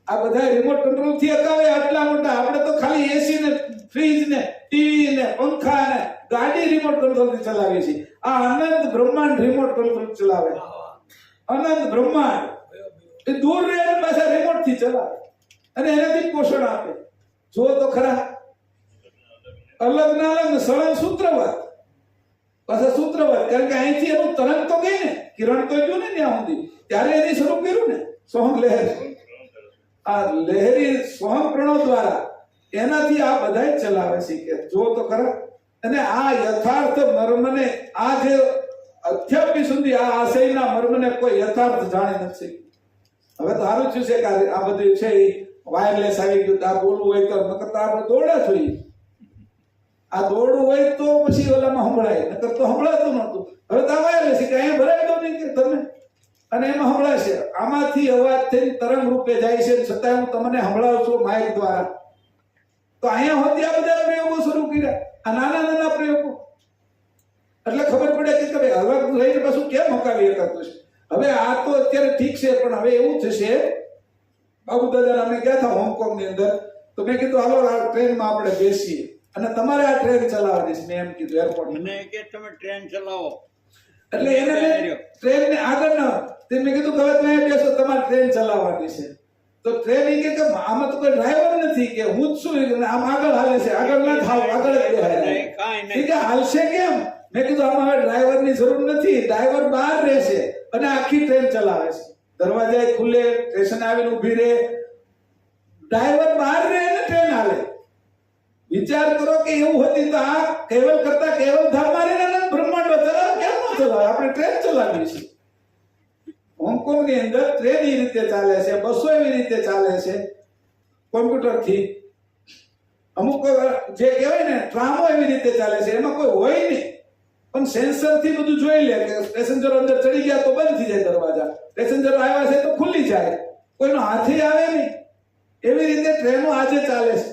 આ બધા રિમોટ કંટ્રોલ થી અગાવે આટલા મોટા. આપણે તો ખાલી એસી ને ફ્રીજ ને ટીવી ને પંખા ને ગાડી રિમોટ કંટ્રોલ થી ચલાવીએ છીએ. આ અનંત બ્રહ્માંડ રિમોટ કંટ્રોલ ચલાવે. અનંત બ્રહ્માંડ એ દૂર રહે પાછા રિમોટ થી ચલાવે અને એનાથી પોષણ આપે. જો તો ખરા અલગ ના અલગ સળંગ સૂત્રવત પાછા સૂત્રવત. કારણ કે અહીંથી એનું તરંગ તો ગઈ ને, કિરણ તો ગયું ને ત્યાં સુધી, ત્યારે એની શરૂ કર્યું ને સોહમ લહેર. આ લહેરી સોહમ પ્રણવ દ્વારા એનાથી આ બધાય ચલાવે છે કે જો તો ખરા. અને આ યથાર્થ મર્મને આ જે અત્યાર સુધી આ આશયના મર્મને કોઈ યથાર્થ જાણી નથી. હવે તો સારું થયું છે કે આ બધું છે વાયરલેસ આવી ગયું. આ બોલવું હોય તો નકર તો આપણે દોડા જોઈએ. આ દોડવું હોય તો પછી ઓલામાં સંભળાય, નકર તો સંભળાતું નહોતું. હવે તો આ વાયરલેસ કે અહીંયા ભરાય દો નહીં કે તમે, અને એમાં સંભળાય છે. આમાંથી અવાજ થઈને તરંગ રૂપે જાય છે, છતાં હું તમને સંભળાવું છું માઇક દ્વારા. તો અહીંયા હોતી આ બધા પ્રયોગો શરૂ કર્યા, આ નાના નાના પ્રયોગો. એટલે ખબર પડે કે તમે અલગ રહીને પાછું કેમ મકાવી શકાતું છે. હવે આ તો અત્યારે ઠીક છે, પણ હવે એવું થશે. બાબુ દાદા અમે ગયા હતા હોંગકોંગ ની અંદર, તો મેં કીધું હાલો આ ટ્રેનમાં આપણે બેસીએ અને તમારે આ ટ્રેન ચલાવવાની છે. મેં એમ કીધું એરપોર્ટ મને કે તમે ટ્રેન ચલાવો. એટલે એને ટ્રેન ને આગળ ન તે મેં કીધું કે હવે તમે બેસો, તમારે ટ્રેન ચલાવવાની છે. તો ટ્રેન એ કે આમાં તો કોઈ ડ્રાઈવર નથી, કે હું જ છું, આમ આગળ હાલે છે. આગળ ના થાવ, આગળ જ બેહાય. કાંઈ કે હાલશે કેમ? મેં કીધું આમાં હવે ડ્રાઈવરની જરૂર નથી, ડ્રાઈવર બહાર રહેશે અને આખી ટ્રેન ચલાવે છે. દરવાજા ખુલે, સ્ટેશન આવીને ઊભી રહે, ડ્રાઈવર બહાર રહે અને ટ્રેન હાલે. વિચાર કરો કે એવું હતી તો આ કેવલ કરતા કેવલ ધામ મારીને બ્રહ્માંડ ચલાવે કેમ ન ચલાવે? આપણે ટ્રેન ચલાવીએ છીએ. હોંગકોંગ ની અંદર ટ્રેન એ રીતે ચાલે છે, બસો એવી રીતે ચાલે છે કોમ્પ્યુટર થી. અમુક જે કહેવાય ને ટ્રામો એવી રીતે ચાલે છે, એમાં કોઈ હોય નહીં, પણ સેન્સર થી બધું જોઈ લે કે પેસેન્જરો અંદર ચડી ગયા તો બંધ થઈ જાય દરવાજા, પેસેન્જરો આવ્યા છે તો ખુલી જાય, કોઈનો હાથે આવે નહીં. એવી રીતે ટ્રેનો આજે ચાલે છે.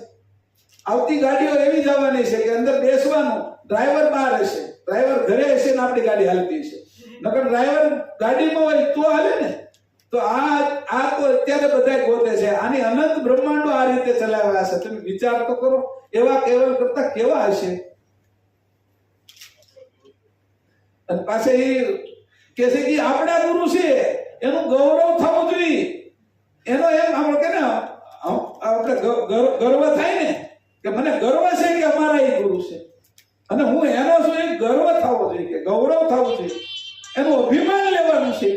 આવતી ગાડીઓ એવી જવાની છે કે અંદર બેસવાનું, ડ્રાઈવર બહાર હશે, ડ્રાઈવર ઘરે હશે ને આપણી ગાડી હાલતી છે. નકર ડ્રાઈવર ગાડીમાં હોય તો હાલે ને. તો આ તો અત્યારે બધા ગોતે છે. આની અનંત બ્રહ્માંડો આ રીતે ચલાવ્યા છે. તમે વિચાર તો કરો, એવા કેવલ કરતા કેવા હશે. અને પાછે એ કે છે કે આપણા ગુરુ છે એનું ગૌરવ થવું જોઈએ. એનો એમ આપણે કે ને આપણે ગર્વ થાય ને કે મને ગર્વ છે કે અમારા એ ગુરુ છે અને હું એનો છું, એ ગર્વ થવો જોઈએ, કે ગૌરવ થવું જોઈએ, એનું અભિમાન લેવાનું છે.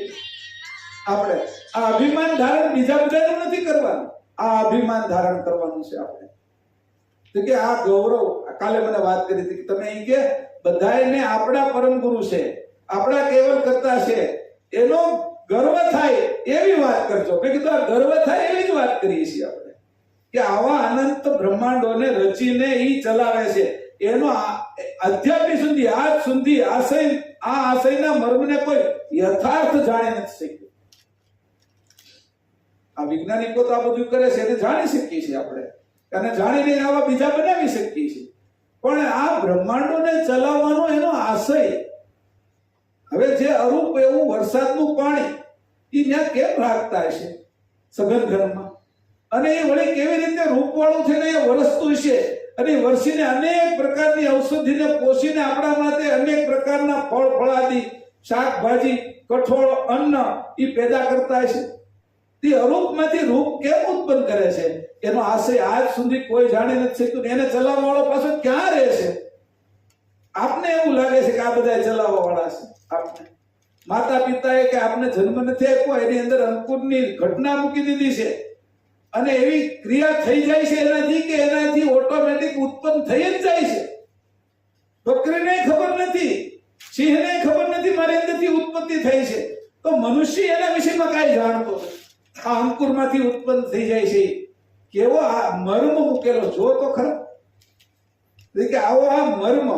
આપણે આ અભિમાન ધારણ બીજા બધાનું નથી કરવાનું, આ અભિમાન ધારણ કરવાનું છે આપણે. તો કે આ ગૌરવ, કાલે મને વાત કરી હતી કે તમે અહીં કે બધાને આપણા પરમ ગુરુ છે, આપણા કેવલ કરતા છે, એનો ગર્વ થાય એવી વાત કરજો. મેં કીધું આ ગર્વ થાય એવી જ વાત કરીએ છીએ આપણે, કે આવા અનંત બ્રહ્માંડોને રચીને ઈ ચલાવે છે. એનો અધ્યાત્મ સુધી આજ સુધી આશય, આ આશયના મર્મને કોઈ યથાર્થ જાણી નથી શક્યું. આ વૈજ્ઞાનિકો તો આ બધું કરે છે એટલે જાણી શકીએ છીએ આપણે, અને જાણીને આવા બીજા બનાવી શકીએ છીએ. પણ આ બ્રહ્માંડોને ચલાવવાનો એનો આશય, હવે જે અરૂપ એવું વરસાદનું પાણી એ ત્યાં કેમ રાખતા હશે સઘન ઘરમાં, અને એ વળી કેવી રીતે રૂપવાળું થઈને એ વરસતું છે, અને વરસીને અનેક પ્રકારની ઔષધિને પોષીને આપણા માટે અનેક પ્રકારના ફળ ફળાદી, શાકભાજી, કઠોળ, અન્ન એ પેદા કરતા હશે. તે અરૂપમાંથી રૂપ કેમ ઉત્પન્ન કરે છે એનો આશય આજ સુધી કોઈ જાણી નથી શક્યું. એને ચલાવવા વાળો પાછો ક્યાં રહે છે? આપને એવું લાગે છે કે આ બધા ચલાવવા વાળા છે. આપને માતા પિતાએ કે આપને જન્મ નથી આપ્યો, એની અંદર અંકુરની ઘટના મૂકી દીધી છે, અને એવી ક્રિયા થઈ જાય છે એનાથી કે એનાથી ઓટોમેટિક ઉત્પન્ન થઈ જ જાય છે. બકરીને ખબર નથી, સિંહને ખબર નથી મારી અંદરથી ઉત્પત્તિ થઈ છે, તો મનુષ્ય એના વિશેમાં કાંઈ જાણતો નથી. આ અંકુરમાંથી ઉત્પન્ન થઈ જાય છે. કેવો આ મર્મ મૂકેલો જો તો ખરા, કે આવો આ મર્મ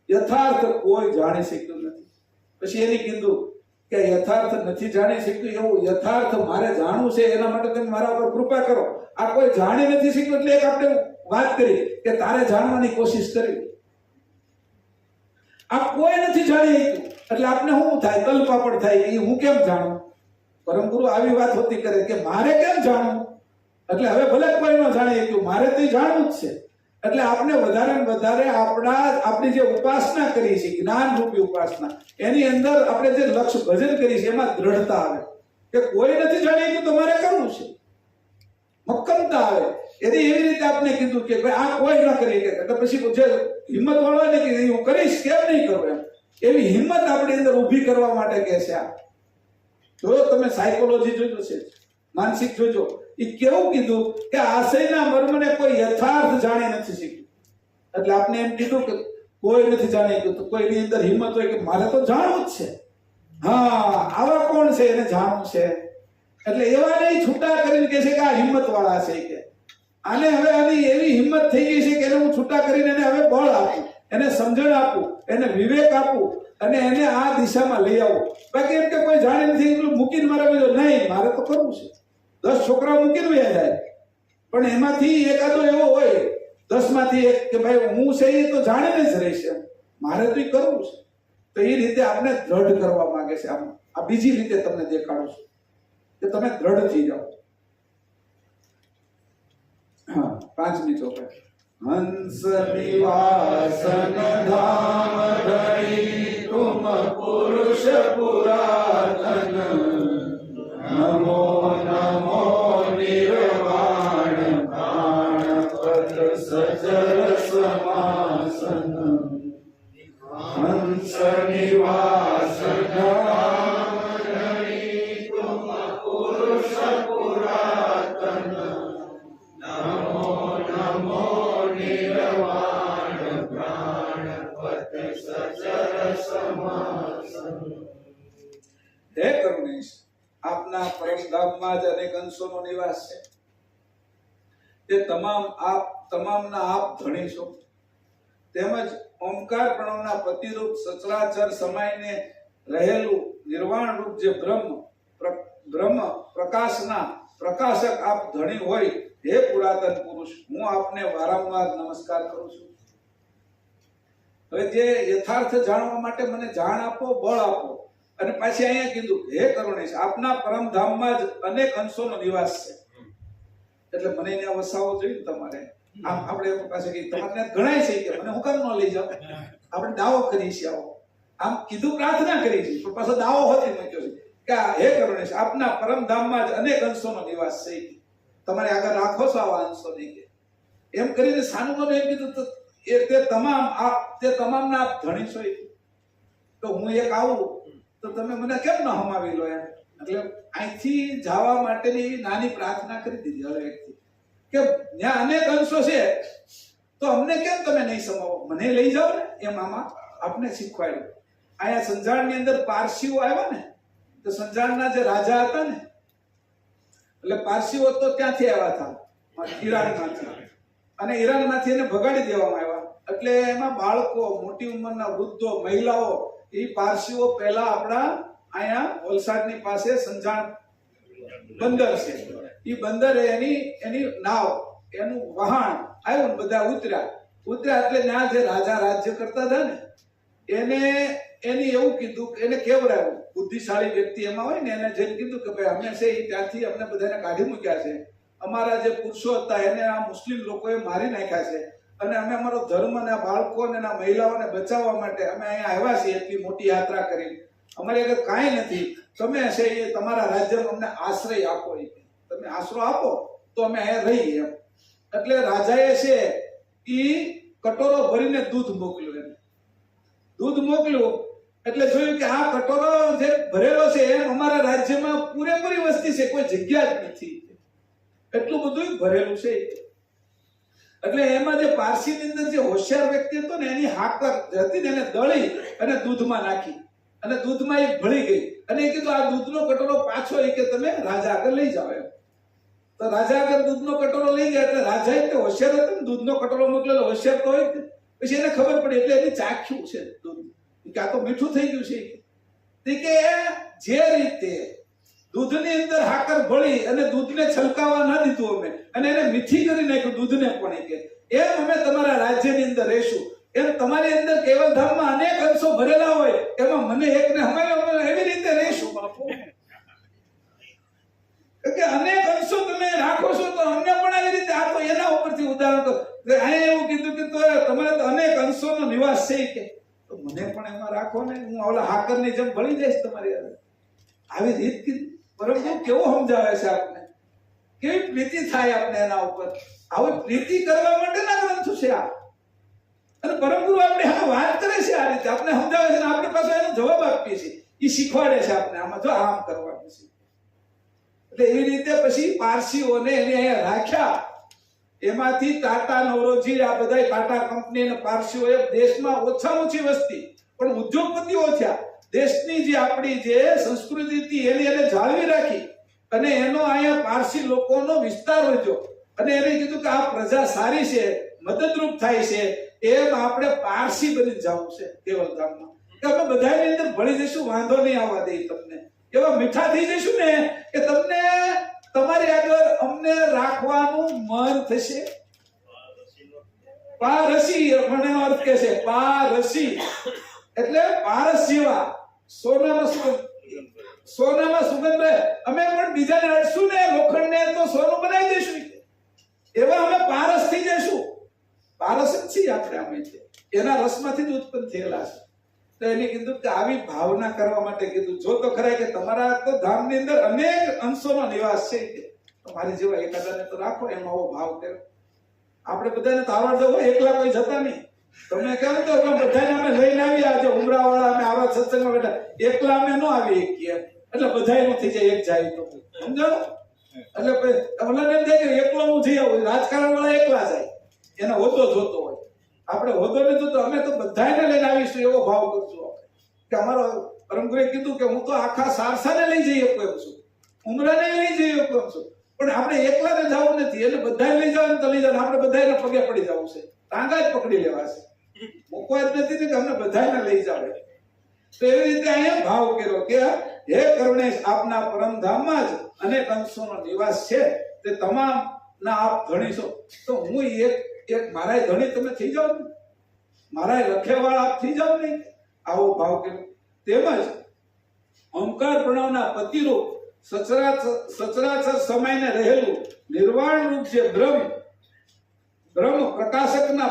યથાર્થ કોઈ જાણી શક્યું નથી. પછી એને કીધું કે યથાર્થ નથી જાણી શક્યું, એવું યથાર્થ મારે જાણવું છે, એના માટે તમે મારા ઉપર કૃપા કરો. આ કોઈ જાણી નથી શક્યું એટલે એક આપણે વાત કરી કે તારે જાણવાની કોશિશ કરવી. આ કોઈ નથી જાણી શક્યું એટલે આપણે શું થાય? તલપાપડ થાય. એ હું કેમ જાણું? પરમ ગુરુ આવી વાત હોતી કરે કે મારે કેમ જાણવું? એટલે હવે ભલે કોઈ ન જાણી શક્યું, મારે તો જાણવું જ છે. એટલે આપણે વધારે ને વધારે આપણી જે ઉપાસના કરી છે, જ્ઞાન રૂપી ઉપાસના, એની અંદર આપણે જે લક્ષ્ય ભજન કરી છે એમાં દ્રઢતા આવે કે કોઈ નથી જાણી શક્યું તો મારે કરવું છે. મક્કમતા આવે. એની એવી રીતે આપણે કીધું કે ભાઈ આ કોઈ ન કરી શકે, એટલે પછી જે હિંમત વાળવા ને કે હું કરીશ, કેમ નહીં કરું, એમ એવી હિંમત આપણી અંદર ઊભી કરવા માટે કે છે. આ જો તમે સાયકોલોજી જોયું છે, માનસિક જોજો એ કેવું કીધું કે આશયના મર્મને કોઈ યથાર્થ જાણી નથી શીખ્યું. એટલે આપને એમ કીધું કે કોઈ નથી જાણી ગયું, તો કોઈની અંદર હિંમત હોય કે મારે તો જાણવું જ છે. હા, આવા કોણ છે એને જાણવું છે. એટલે એવા નહીં છૂટા કરીને કહે છે કે આ હિંમત વાળા છે કે આને હવે આની એવી હિંમત થઈ ગઈ છે કે એને હું છૂટા કરીને એને હવે બળ આપું, એને સમજણ આપું, એને વિવેક આપું અને એને આ દિશામાં લઈ આવું. બાકી એમ કે કોઈ જાણે નથી એટલું મૂકીને મારે બીજો નહીં, મારે તો કરવું છે. 10 છોકરા મૂકીને વયા જાય, પણ એમાંથી એકાદો એવો હોય 10 માંથી એક કે ભાઈ હું છે એ તો જાણીને જ રહીશ, મારે તો એ કરવું છે. તો એ રીતે આપણે દ્રઢ કરવા માંગે છે. આ બીજી રીતે તમને દેખાડું છું કે તમે દ્રઢ થઈ જાઓ. હા, 5મી ચોપાઈ. હંસ નિવાસન ધામ ધણી તુમ પુરુષ પુરાતન નમો નમો નિર્વાણ પ્રાણપત સચર સમાસન હંસ નિવાસન ધામ ધણી તુમ પુરુષ પુરાતન નમો નમો નિર્વાણ પ્રાણપત સચર સમાસન. હે કરુણેશ, આપના પરમધામમાં જ અનેક અંશોનો નિવાસ છે. તે તમામના આપ ધણી છો. તેમજ ઓમકાર પ્રણવના પ્રતિરૂપ સચરાચર સમાઈને રહેલું નિર્વાણ રૂપ જે બ્રહ્મ પ્રકાશના પ્રકાશક આપ ધણી હોય. હે પુરાતન પુરુષ, હું આપને વારંવાર નમસ્કાર કરું છું. હવે જે યથાર્થ જાણવા માટે મને જાણ આપો, બળ આપો. અને પાછી અહીંયા કીધું હે કરુણેશ, આપના પરમધામમાં જ અનેક અંશોનો નિવાસ છે. એટલે મને અહીંયા વસાવો જોઈએ તમારે. આમ આપણે પાસે કે તમારે ગણાય છે કે મને હું કામ ન લઈ જાવ, આપણે દાવો કરી છે. આવો આમ કીધું, પ્રાર્થના કરી છે, પણ પાછો દાવો હોતી મૂક્યો છે કે હે કરુણેશ, આપના પરમધામમાં જ અનેક અંશોનો નિવાસ છે. તમારે આગળ રાખો છો આવા અંશો નહીં કે એમ કરીને સાનુમાનું એમ કીધું તો તે તમામના આપ ધણી છો. તો હું એક આવું તો તમે મને કેમ ન હમાવી લો એમ. એટલે અહીંથી જવા માટેની નાની પ્રાર્થના કરી દીધી હવે એકથી કે જ્યાં અનેક અંશો છે તો અમને કેમ તમે નહીં સમાવો, મને લઈ જાઓ ને. એમ આમાં આપને શીખવાડ્યું. અહીંયા સંજાણની અંદર પારસીઓ આવ્યા ને, તો સંજાણના જે રાજા હતા ને, એટલે પારસીઓ તો ત્યાંથી આવ્યા હતા ઈરાનમાંથી, અને ઈરાનમાંથી એને ભગાડી દેવામાં આવ્યા. એટલે એમાં બાળકો, મોટી ઉંમરના વૃદ્ધો, મહિલાઓ, એ પારસીઓ પહેલા આપણા અહીંયા વલસાડની પાસે સંજાણ બંદર છે, એ બંદરે એની નાવ, એનું વહાણ આવ્યું ને બધા ઉતર્યા. એટલે ત્યાં જે રાજા રાજ્ય કરતા હતા ને એને એવું કીધું, એને કેવડાવ્યું. બુદ્ધિશાળી વ્યક્તિ એમાં હોય ને, એને જેને કીધું કે ભાઈ અમે છે ત્યાંથી અમને બધાને કાઢી મૂક્યા છે, અમારા જે પુરુષો હતા એને આ મુસ્લિમ લોકોએ મારી નાખ્યા છે, અને અમે અમારો ધર્મ અને બાળકો અને મહિલાઓને બચાવવા માટે અમે અહીંયા આવ્યા છીએ એટલી મોટી યાત્રા કરી. અમારી આગળ કાંઈ નથી, તમે છે એ તમારા રાજ્યમાં અમને આશ્રય આપો, તમે આશરો આપો તો અમે અહીંયા રહીએ એમ. એટલે રાજાએ છે એ કટોરો ભરીને દૂધ મોકલ્યું. એને દૂધ મોકલ્યું એટલે જોયું કે આ કટોરો જે ભરેલો છે એમ અમારા રાજ્યમાં પૂરેપૂરી વસ્તી છે, કોઈ જગ્યા જ નથી, એટલું બધું ભરેલું છે. એટલે એમાં જે પારસીની અંદર જે હોશિયાર વ્યક્તિ હતો ને, એની હાકર હતી ને એને દળી અને દૂધમાં નાખી, અને દૂધમાં એ ભળી ગઈ. અને એ કીધું આ દૂધનો કટોરો પાછો એ કે તમે રાજા આગળ લઈ જાઓ એમ. તો રાજા આગળ દૂધનો કટોરો લઈ ગયા. એટલે રાજા એટલે હોશિયાર હતો ને, દૂધનો કટોરો મોકલેલો, હોશિયાર તો હોય. પછી એને ખબર પડી, એટલે એને ચાખ્યું છે દૂધ કે આ તો મીઠું થઈ ગયું છે. કે જે રીતે દૂધની અંદર હાકર ભળી અને દૂધને છલકાવા ન દીધું અમે, અને એને મીઠી કરી નાખ્યું દૂધને પણ, કે એમ અમે તમારા રાજ્યની અંદર રહેશું. એમ તમારી અંદર કેવલધામમાં અનેક અંશો ભરેલા હોય, એમાં મને એકને અમે એવી રીતે રહેશું બાપુ. કે અનેક અંશો તમે રાખો છો તો અમને પણ આવી રીતે આપો. એના ઉપરથી ઉદાહરણ તો અહીંયા એવું કીધું કે તમારે તો અનેક અંશોનો નિવાસ છે, કે તો મને પણ એમાં રાખો ને, હું ઓલા હાકરની જેમ ભળી જઈશ તમારી આગળ. આવી રીત કીધી. પરંતુ કેવો સમજાવે છે આપને, કેવી પ્રીતિ થાય આપને એના ઉપર. આવી પ્રીતિ કરવા માટેના ગ્રંથો છે આ. અને પરમગુરુ આપણે આમાં વાત કરે છે આ રીતે, આપણે સમજાવે છે, આપણે પાસે એનો જવાબ આપીએ છીએ. એ શીખવાડે છે આપણે આમાં જો આમ કરવાનું છે. એટલે એવી રીતે પછી પારસીઓને એને અહીંયા રાખ્યા. એમાંથી ટાટા નવરોજી આ બધા ટાટા કંપની અને પારસીઓએ દેશમાં ઓછામાં ઓછી વસ્તી પણ ઉદ્યોગપતિઓ થયા. દેશની જે આપણી જે સંસ્કૃતિ હતી એને જાળવી રાખી અને એનો અહીંયા પારસી લોકોનો વિસ્તાર વધ્યો અને એને કીધું કે આ પ્રજા સારી છે, મદદરૂપ થાય છે, એમ આપણે પારસી બની જવું છે કેવલધામમાં. કે અમે બધાની અંદર ભળી જઈશું, વાંધો નહીં આવવા દે તમને, એવા મીઠા થઈ જઈશું ને કે તમને તમારી આગળ અમને રાખવાનું મન થશે. પારસી મને અર્થ કે છે પારસી એટલે પારસ જેવા સોનામાં સુગંધ રહે. અમે પણ બીજાને અડશું ને લોખંડને તો સોનું બનાવી દઈશું, એવા અમે પારસ થઈ જઈશું. પારસ જ છીએ આપણે, અમે છે એના રસમાંથી જ ઉત્પન્ન થયેલા છે. તો એને કીધું કે આવી ભાવના કરવા માટે કીધું જો તો ખરા કે તમારા તો ધામની અંદર અનેક અંશોનો નિવાસ છે કે તમારી જેવા એકાદાને તો રાખો, એમ આવો ભાવ કર્યો. આપણે બધાને તો આવડતો હોય, એકલા કોઈ જતા નહીં. તમે કહો તો બધાને અમે લઈને આવી, આજે ઉમરા વાળા અમે આવા સત્સંગમાં બેઠા, એકલા અમે ન આવી શકીએ એટલે બધા નું થઈ જાય, એક જાય તો સમજો. એટલે મને એમ થાય કે એકલો હું જઈ આવું, રાજકારણ વાળા એકલા જાય, એનો હોદ્દો જોતો હોય. આપણે હોદ્દો ને જોતો, અમે તો બધાને લઈને આવીશું એવો ભાવ કરજો કે અમારો પરમગુરુએ કીધું કે હું તો આખા સારસાને લઈ જઈ શકું એમ છું, ઉમરાને લઈ જઈ શકું એમ છું, પણ આપણે એકલાને જવું નથી. એટલે બધાને લઈ જવાનું તો લઈ જવાનું, આપણે બધાને પગે પડી જવું છે, ટાંગા જ પકડી લેવા છે, મૂકવા જ નથી કે અમને બધાને લઈ જાવ. તો એવી રીતે અહીંયા ભાવ કર્યો કે હે કરુણેશ, આપના પરમધામમાં જ અનેક અંશોનો નિવાસ છે, તે તમામના આપ ધણી છો. તો હું એક મારા ધણી તમે થઈ જાવ ને, મારા રખેવાળા આપ થઈ જાવ નહીં, આવો ભાવ કર્યો. તેમજ ઓમકાર પ્રણવના પતિરૂપ સચરાચર સમયને રહેલું નિર્વાણ રૂપ જે બ્રહ્મ પ્રકાશના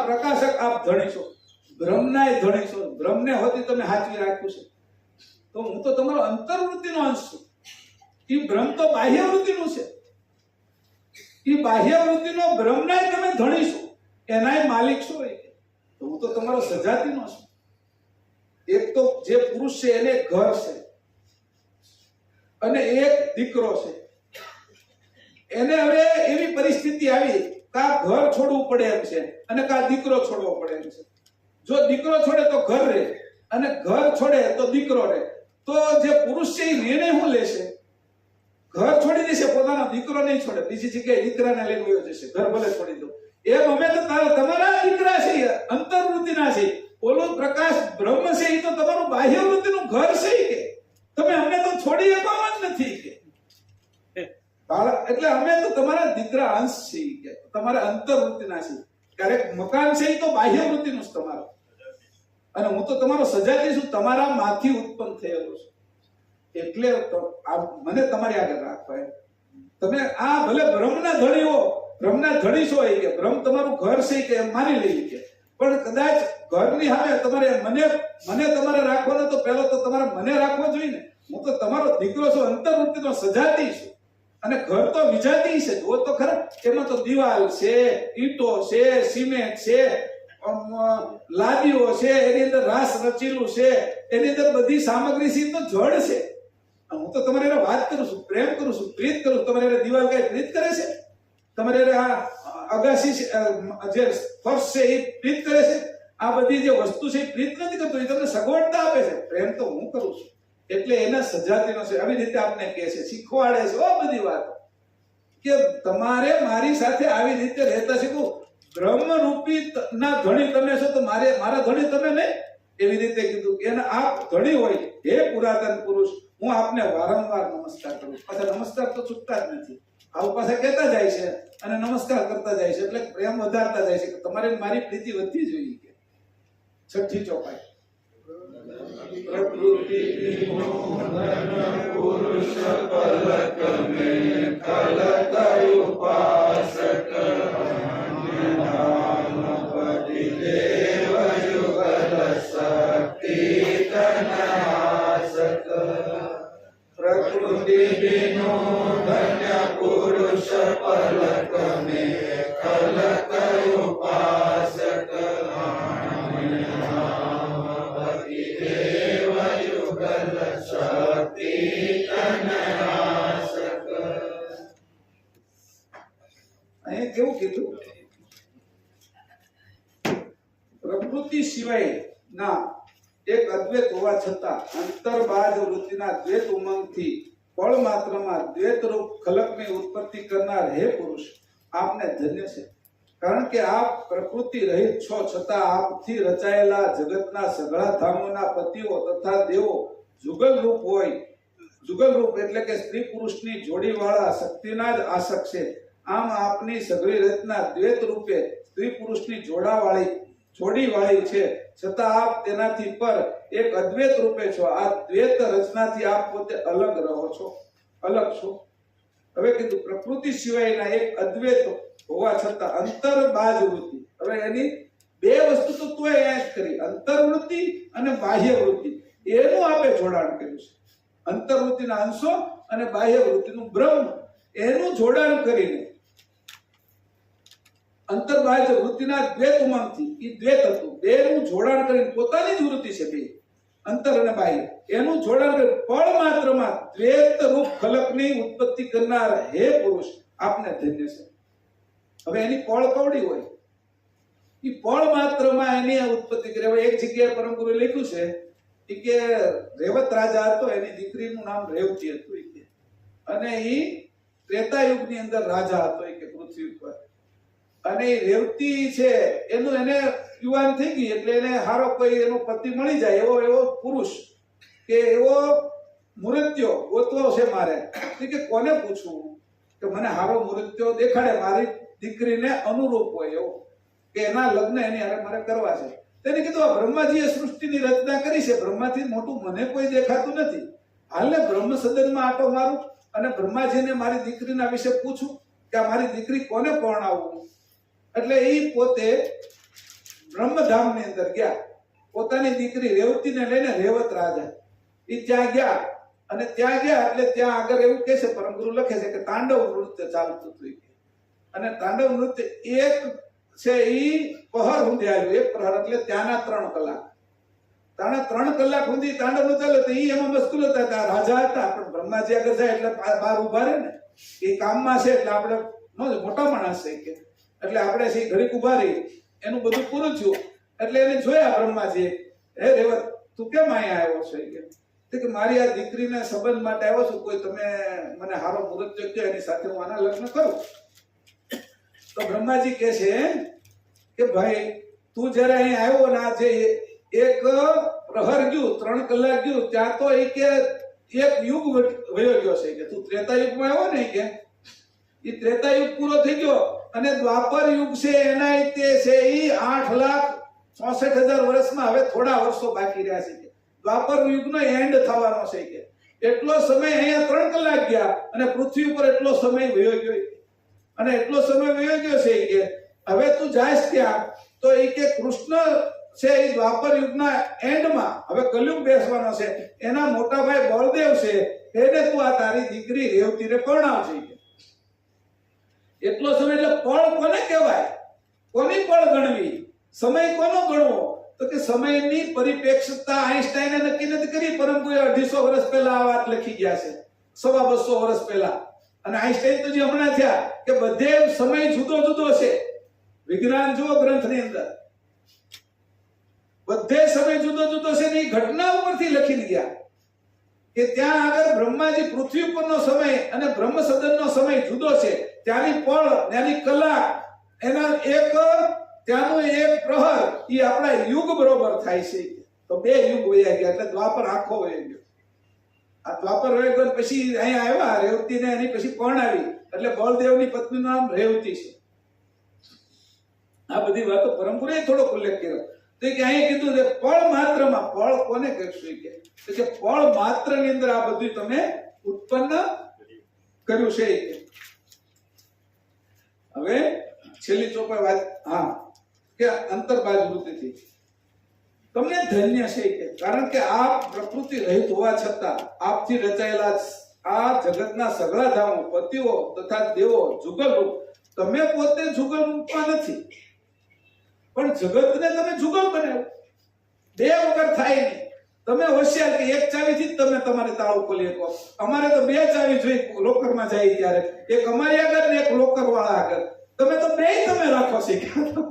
પ્રકાશક આપ ધણી છો. બ્રહ્મનાય ધણી છો, બ્રહ્મને હોતી તમે હાચવી રાખ્યું છે. તો હું તો તમારો અંતર્વૃત્તિનો અંશ છું. એ બ્રહ્મ તો બાહ્ય વૃત્તિનું છે, એ બાહ્ય વૃત્તિનો બ્રહ્મનાય તમે ધણી છો, એનાય માલિક છો. તો હું તો તમારો સજાતીનો છું. એક તો જે પુરુષ છે એને ઘર છે અને એક દીકરો છે. એને હવે એવી પરિસ્થિતિ આવી કા ઘર છોડવું પડે એમ છે અને કા દીકરો છોડવો પડે એમ છે. જો દીકરો છોડે તો ઘર રહે અને ઘર છોડે તો દીકરો રહે. તો જે પુરુષ છે એ નિર્ણય શું લેશે? ઘર છોડી દેશે, પોતાનો દીકરો નહીં છોડે, બીજી જગ્યાએ દીકરાને લઈને વયો જશે, ઘર ભલે છોડી દો. એમ અમે તો તમારા દીકરા છે, અંતર્વૃત્તિના છે. ઓલું પ્રકાશ બ્રહ્મ છે એ તો તમારું બાહ્ય વૃત્તિનું ઘર છે કે તમે અમને તો છોડી શકવા જ નથી કે. એટલે અમે તો તમારા દીકરા અંશ છીએ કે તમારા અંતર્વૃત્તિના છે. ક્યારેક મકાન છે એ તો બાહ્ય વૃત્તિનું જ તમારું, અને હું તો તમારો સજાતી છું, તમારા માંથી ઉત્પન્ન થયેલો છું. એટલે મને તમારી આગળ રાખવા. તમે આ ભલે બ્રહ્મના ધણીઓ, બ્રહ્મના ધણી છો એ કે બ્રહ્મ તમારું ઘર છે કે માની લઈએ કે, પણ કદાચ ઘરની સામે તમારે મને તમારે રાખવાનો તો પહેલો તો તમારે મને રાખવો જોઈએ ને. હું તો તમારો દીકરો છું, અંતર્વૃત્તિનો સજાતી છું, અને ઘર તો વિજાતી છે. જો તો ખરા એમાં તો દિવાલ છે, ઈંટો છે, સિમેન્ટ છે, લાદીઓ છે, એની અંદર રાસ રચેલું છે, એની અંદર બધી સામગ્રી છે, તો જળ છે. હું તો તમારે વાત કરું છું, પ્રેમ કરું છું, પ્રીત કરું છું. તમારે દિવાલ કઈ પ્રીત કરે છે? તમારે આ અગાસી જે ફર્શ છે એ પ્રીત કરે છે? આ બધી જે વસ્તુ છે એ પ્રીત નથી કરતો, એ તમને સગવડતા આપે છે. પ્રેમ તો હું કરું છું, એટલે એના સજાતીનો છે. આવી રીતે આપને કહે છે, શીખવાડે છે આ બધી વાત કે તમારે મારી સાથે આવી રીતે રહેતા શીખવું. બ્રહ્મરૂપી ના ધણી તમે છો તો મારા ધણી તમે નહીં. એવી રીતે કીધું કે એના આપ ધણી હોય હે પુરાતન પુરુષ, હું આપને વારંવાર નમસ્કાર કરું. પાછા નમસ્કાર તો છૂટતા જ નથી, આવું પાછા કહેતા જાય છે અને નમસ્કાર કરતા જાય છે, એટલે પ્રેમ વધારતા જાય છે કે તમારે મારી પ્રીતિ વધતી જોઈએ. કે છઠ્ઠી ચોપાઈ પ્રકૃતિ પુરુષ પલક મેં કલક ઉપાસક દેવ યુગલ શક્તિ તનાસક. પ્રકૃતિ બિનો ધન્ય પુરુષ પલક મેં કલક ઉપાસક દેવ યુગલ શક્તિ તનયાસક. અહીંયા કેવું કીધું? પ્રકૃતિ સિવાય ના એક અદ્વૈત હોવા છતાં અંતર્બાહ્ય વૃત્તિના દ્વૈત ઉમંગથી પળ માત્રમાં દ્વૈત રૂપ ખલકની ઉત્પત્તિ કરનાર હે પુરુષ, આપને ધન્ય છે. કારણ કે આપ પ્રકૃતિ રહિત છો, છતાં આપથી રચાયેલા જગતના સઘળા ધામોના પતિઓ તથા દેવો જુગલ રૂપ હોય. જુગલ રૂપ એટલે કે સ્ત્રી પુરુષની જોડીવાળા શક્તિના જ આસક છે. આમ આપની સઘળી રચના દ્વૈત રૂપે સ્ત્રી પુરુષની જોડીવાળી છે, છતાં આપ તેનાથી પર એક અદ્વૈત રૂપે છો. આ દ્વૈત રચનાથી આપ પોતે અલગ રહો છો, અલગ છો. હવે કીધું પ્રકૃતિ સિવાયના એક અદ્વૈત હોવા છતાં અંતર્બાહ્ય વૃત્તિ. હવે એની બે વસ્તુ તો તું યાદ કરી, અંતર્વૃત્તિ અને બાહ્ય વૃત્તિ. એનું આપણે જોડાણ કર્યું છે. અંતર્વૃત્તિના અંશો અને બાહ્ય વૃત્તિનું બ્રહ્મ, એનું જોડાણ કરીને અંતર્બાહ્ય વૃત્તિના દ્વૈત ઉમંગથી, એ દ્વૈત હતું, બેનું જોડાણ કરીને પોતાની જ વૃત્તિ છે બે, અંતર અને બાહ્ય, એનું જોડાણ કરી પળ માત્રમાં દ્વૈત રૂપ ખલકની ઉત્પત્તિ કરનાર હે પુરુષ, આપને ધન્ય છે. હવે એની પળ કવડી હોય, એ પળ માત્રમાં એની ઉત્પત્તિ કરી. હવે એક જગ્યાએ પરમ ગુરુએ લખ્યું છે કે રેવત રાજા હતો, એની દીકરીનું નામ રેવતી હતું કે, અને એ ત્રેતા યુગની અંદર રાજા હતો કે પૃથ્વી ઉપર. અને રેવતી છે એનું એને યુવાન થઈ ગઈ એટલે એને હારો કોઈ એનો પતિ મળી જાય એવો પુરુષ કે એવો મૃત્યો ગોતવો છે મારે. કે કોને પૂછવું કે મને હારો મૃત્યો દેખાડે, મારી દીકરીને અનુરૂપ હોય એવો, કે એના લગ્ન એની હારે મારે કરવા છે. તેને કીધું આ બ્રહ્માજીએ સૃષ્ટિની રચના કરી છે, બ્રહ્માથી મોટું મને કોઈ દેખાતું નથી. હાલને બ્રહ્મ સદનમાં આટો મારું અને બ્રહ્માજીને મારી દીકરીના વિશે પૂછું કે આ મારી દીકરી કોને પરણાવવું. એટલે એ પોતે બ્રહ્મધામની અંદર ગયા, પોતાની દીકરી રેવતીને લઈને રેવત રાજા એ ત્યાં ગયા. અને ત્યાં ગયા એટલે ત્યાં આગળ એવું કહે છે, પરમ ગુરુ લખે છે કે તાંડવ નૃત્ય ચાલતું હતું. અને તાંડવ નૃત્ય એક છે એ પહર સુધી આવ્યું, એક પ્રહર એટલે ત્યાંના 3 કલાક. તાણે 3 કલાક સુધી તાંડવ નૃત્ય ચાલે. એ એમાં મસ્કુલ હતા, રાજા હતા, પણ બ્રહ્માજી આગળ જાય એટલે બહાર ઉભા રહે ને, એ કામમાં છે એટલે આપણે મોટા માણસ છે કે, એટલે આપણે છે ઘડીક ઉભા રહી, એનું બધું પૂરું થયું. એટલે એને જોયા બ્રહ્માજી, હે રેવત તું કેમ અહીંયા આવ્યો છે કે મારી આ દીકરીને સંબંધ માટે આવ્યો છું, કોઈ તમે મને હારો મુહૂર્ત કહો, એની સાથે હું આના લગ્ન કરું. તો બ્રહ્માજી કહે છે કે ભાઈ તું જયારે અહીં આવ્યો ને, આ જે એક પ્રહર ગયું, 3 કલાક ગયું, ત્યાં તો એ કે એક યુગ વયો ગયો છે કે તું ત્રેતા યુગમાં આવ્યો ને કે એ ત્રેતા યુગ પૂરો થઈ ગયો અને દ્વાપર યુગ છે એના તે છે એ 8,64,000 વર્ષમાં હવે થોડા વર્ષો બાકી રહ્યા છે. દ્વાપર યુગનો એન્ડ થવાનો છે કે એટલો સમય અહીંયા 3 કલાક ગયા અને પૃથ્વી ઉપર એટલો સમય વયો ગયો, અને એટલો સમય વયો ગયો છે કે હવે તું જાઈશ ત્યાં તો એ કે કૃષ્ણ છે એ દ્વાપર યુગના એન્ડમાં હવે કલયુગ બેસવાનો છે, એના મોટા ભાઈ બળદેવ છે એને તું આ તારી દીકરી રેવતીને પરણાવશે. એટલો સમય એટલે પળ કોને કહેવાય, કોની પળ ગણવી, સમય કોનો ગણવો? તો કે સમયની પરિપ્રેક્ષતા આઈન્સ્ટાઈને નક્કી નથી કરી, પરંતુ 250 વર્ષ પહેલા આ વાત લખી ગયા છે, 250 વર્ષ પહેલા. અને આઈન્સ્ટાઈન તો જે હમણાં થયા કે બધે સમય જુદો જુદો છે. વિજ્ઞાન જુઓ ગ્રંથની અંદર બધે સમય જુદો જુદો છે ને એ ઘટના ઉપરથી લખી ગયા કે ત્યાં આગળ બ્રહ્માજી પૃથ્વી ઉપરનો સમય અને બ્રહ્મ સદનનો સમય જુદો છે. ત્યાંની પળ, ત્યાંની કલાક, એના એક ત્યાંનો એક પ્રહર એ આપણા યુગ બરોબર થાય છે. તો 2 યુગ વયા ગયા એટલે દ્વાપર આખો વયો ગયો. આ દ્વાપર વયો ગયો પછી અહીંયા આવ્યા રેવતીને, એની પછી પરણાવી એટલે બળદેવની પત્નીનું નામ રેવતી છે. આ બધી વાતો પરંપરાએ થોડોક ઉલ્લેખ કર્યો. તો કે અહીંયા કીધું છે પળ માત્રમાં, પળ કોને કહેશું કે પળ માત્રની અંદર આ બધું તમે ઉત્પન્ન કર્યું છે. હવે છેલ્લી ચોપાઈ વાત, હા, કે અંતર્બાહ્ય વૃત્તિથી તમને ધન્ય છે કે કારણ કે આપ પ્રકૃતિ રહિત હોવા છતાં આપથી રચાયેલા આ જગતના સઘળા ધામો પતિઓ તથા દેવો જુગલ રૂપ, તમે પોતે જુગલ રૂપમાં નથી પણ જગતને તમે જુગલ બનાવ્યું. 2 વગર થાય નહીં. તમે હોશિયાર કે એક ચાવીથી જ તમે તમારે તાળું ખોલી શકો. અમારે તો બે ચાવી જોઈએ લોકરમાં જાય ત્યારે, એક અમારી આગળ ને એક લોકર વાળા આગળ. તમે તો બે તમે રાખો શીખ્યા.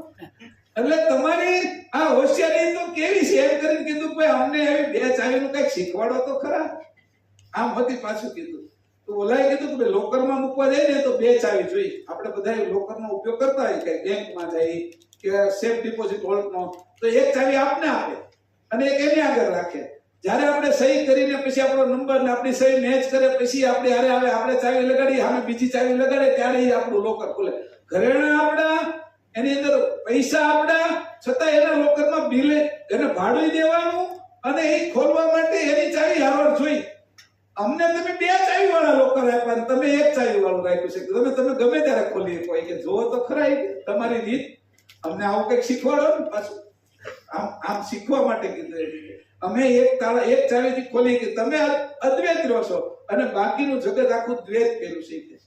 એટલે તમારી આ હોશિયારી તો કેવી છે એમ કરીને કીધું ભાઈ અમને એવી બે ચાવીનું કઈક શીખવાડો તો ખરા. આમ હતી પાછું કીધું તો ઓલાએ કીધું કે લોકરમાં મૂકવા જાય ને તો બે ચાવી જોઈએ. આપણે બધા લોકરનો ઉપયોગ કરતા હોય કે બેંકમાં જાય કે સેફ ડિપોઝિટ હોલ્ડનો, તો એક ચાવી આપને આપે અને એક એની આગળ રાખે. જ્યારે આપણે સહી કરીને પછી આપણો નંબર ને આપણી સહી મેચ કરે પછી આપણે હારે આવે આપણે ચાવી લગાડી સામે બીજી ચાવી લગાડે ત્યારે એ આપણું લોકર ખુલે. ઘરેણા આપણા, એની અંદર પૈસા આપણા, છતાં એના લોકરમાં બિલ એને ભાડું દેવાનું અને એ ખોલવા માટે એની ચાવી હારવાર જોઈ. અમને તમે બે ચાવી વાળા લોકર આપ્યા અને તમે એક ચાવી વાળું રાખ્યું છે. તમે ગમે ત્યારે ખોલી શકો કે જોવો તો ખરા તમારી રીત. અમને આવું કંઈક શીખવાડો ને પાછું. આમ શીખવા માટે કીધું. અમે એક ચાવીથી ખોલી કે તમે અદ્વૈત રહો છો અને બાકીનું જગત આખું દ્વૈત કર્યું છે.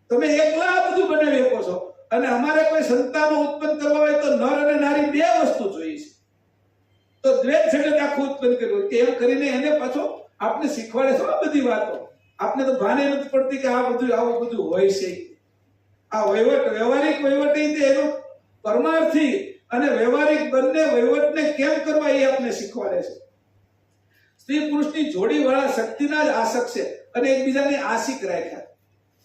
તમે એકલા આ બધું બનાવી શકો છો અને અમારે કોઈ સંતાનો ઉત્પન્ન કરવા હોય તો નર અને નારી બે વસ્તુ જોઈએ છે. તો દ્વૈત જગત આખું ઉત્પન્ન કર્યું કે એમ કરીને એને પાછો આપણે શીખવાડે છે આ બધી વાતો. આપણે તો ભાને નથી પડતી કે આવું બધું હોય છે. આ વ્યવહારિક વહીવટ એનો પરમાર્થી અને વ્યવહારિક બંને વહીવટને કેમ કરવા એ આપણે શીખવાડે છે. સ્ત્રી પુરુષની જોડી વાળા શક્તિના જ આશક છે અને એકબીજાને આશિક રાખ્યા,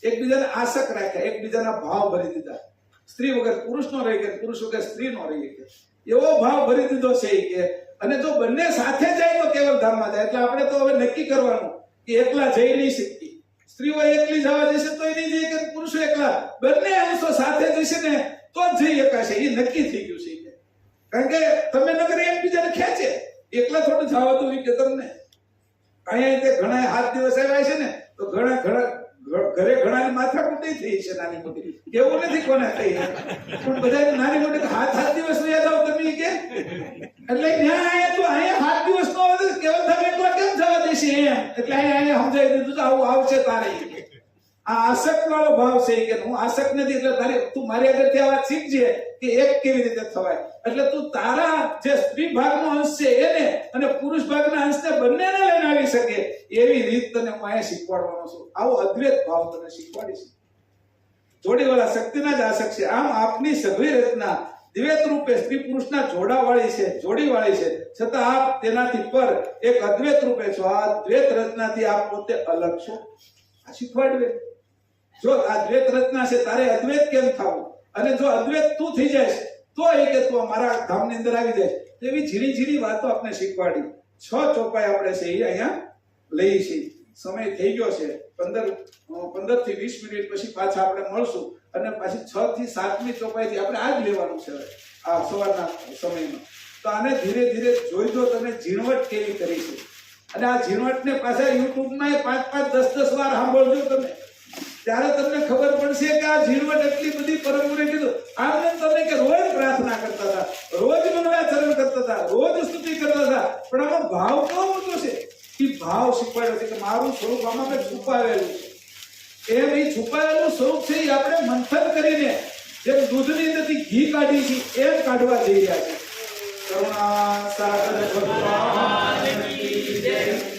એકબીજાને આશક રાખ્યા, એકબીજાના ભાવ ભરી દીધા. સ્ત્રી વગર પુરુષ નો રહી ગયા, પુરુષ વગર સ્ત્રી નો રહી ગયા, એવો ભાવ ભરી દીધો છે કે. અને જો બંને સાથે જાય તો કેવલ ધામમાં જાય. એટલે આપણે તો હવે નક્કી કરવાનું કે એકલા જઈ નહીં શકતી. સ્ત્રીઓ એકલી જવા જશે તો એ નહીં જઈ કે પુરુષો એકલા, બંને અંશો સાથે જશે ને તો જ જઈ શકાશે. એ નક્કી થઈ ગયું છે. કારણ કે તમે નગર એકબીજાને ખેંચે, એકલા થોડું જવા દો કે તમને. અહીંયા ઘણા 7 દિવસ આવ્યા છે ને તો ઘરે ઘણાની માથાકૂટી થઈ છે નાની મોટી. એવું નથી કોને થઈ, પણ બધા નાની મોટી 7 દિવસ રહ્યા જાવ તમે કે. એટલે અહીંયા 7 દિવસ નો કેવલ તમે એકલા કેમ જવા દેશે એમ. એટલે અહીંયા સમજાવી દીધું આવું આવશે તારે. આ આસક્ત વાળો ભાવ છે કે હું આસક્ત નથી એટલે તું મારી આગળથી આ વાત શીખજે કે એક કેવી રીતે થવાય. એટલે તું તારા જે સ્ત્રી ભાગનો અંશ છે એને અને પુરુષ ભાગના અંશને બંનેને લઈને આવી શકે એવી રીત તને હું અહીંયા શીખવાડવાનો છું. આવો અદ્વૈત ભાવ તને શીખવાડીશ. જોડીવાળા શક્તિના જ આશક છે. આમ આપની સઘળી રચના દ્વૈત રૂપે સ્ત્રી પુરુષના જોડાવાળી છે, જોડીવાળી છે, છતાં આપ તેનાથી પર એક અદ્વૈત રૂપે છો. આ દ્વૈત રચનાથી આપ પોતે અલગ છો. આ શીખવાડવે. જો આ દ્વૈત રચના છે તારે અદ્વૈત કેમ થવું, અને જો અદ્વૈત તું થઈ જાય તો એ કે તું અમારા ધામની અંદર આવી જાય. એવી ઝીણી ઝીણી વાતો આપણે શીખવાડી. 6 ચોપાઈ આપણે છે એ અહીંયા લઈ છે. સમય થઈ ગયો છે. 15 થી 20 મિનિટ પછી પાછા આપણે મળશું અને પાછી 6 થી 7મી ચોપાઈથી આપણે આજ લેવાનું છે આ સવારના સમયમાં. તો આને ધીરે ધીરે જોઈ દો તમે ઝીણવટ કેવી કરી છે. અને આ ઝીણવટને પાછા યુટ્યુબમાં 5-5, 10-10 વાર સાંભળજો તમે, ત્યારે તમને ખબર પડશે કે આ ઝીણવટ એટલી બધી પરમપુરે કીધું. આમને તમે કે રોજ પ્રાર્થના કરતા હતા, રોજ મંગળાચરણ કરતા હતા, રોજ સ્તુતિ કરતા હતા, પણ આમાં ભાવ કેવો મોટો છે. એ ભાવ શીખવાડ્યો છે કે મારું સ્વરૂપ આમાં મેં છુપાવેલું છે. એમ એ છુપાયેલું સ્વરૂપ છે એ આપણે મંથન કરીને જેમ દૂધની અંદરથી ઘી કાઢી છે એમ કાઢવા જઈ રહ્યા છે. કરુણા સાગર ભગવાન કી જય.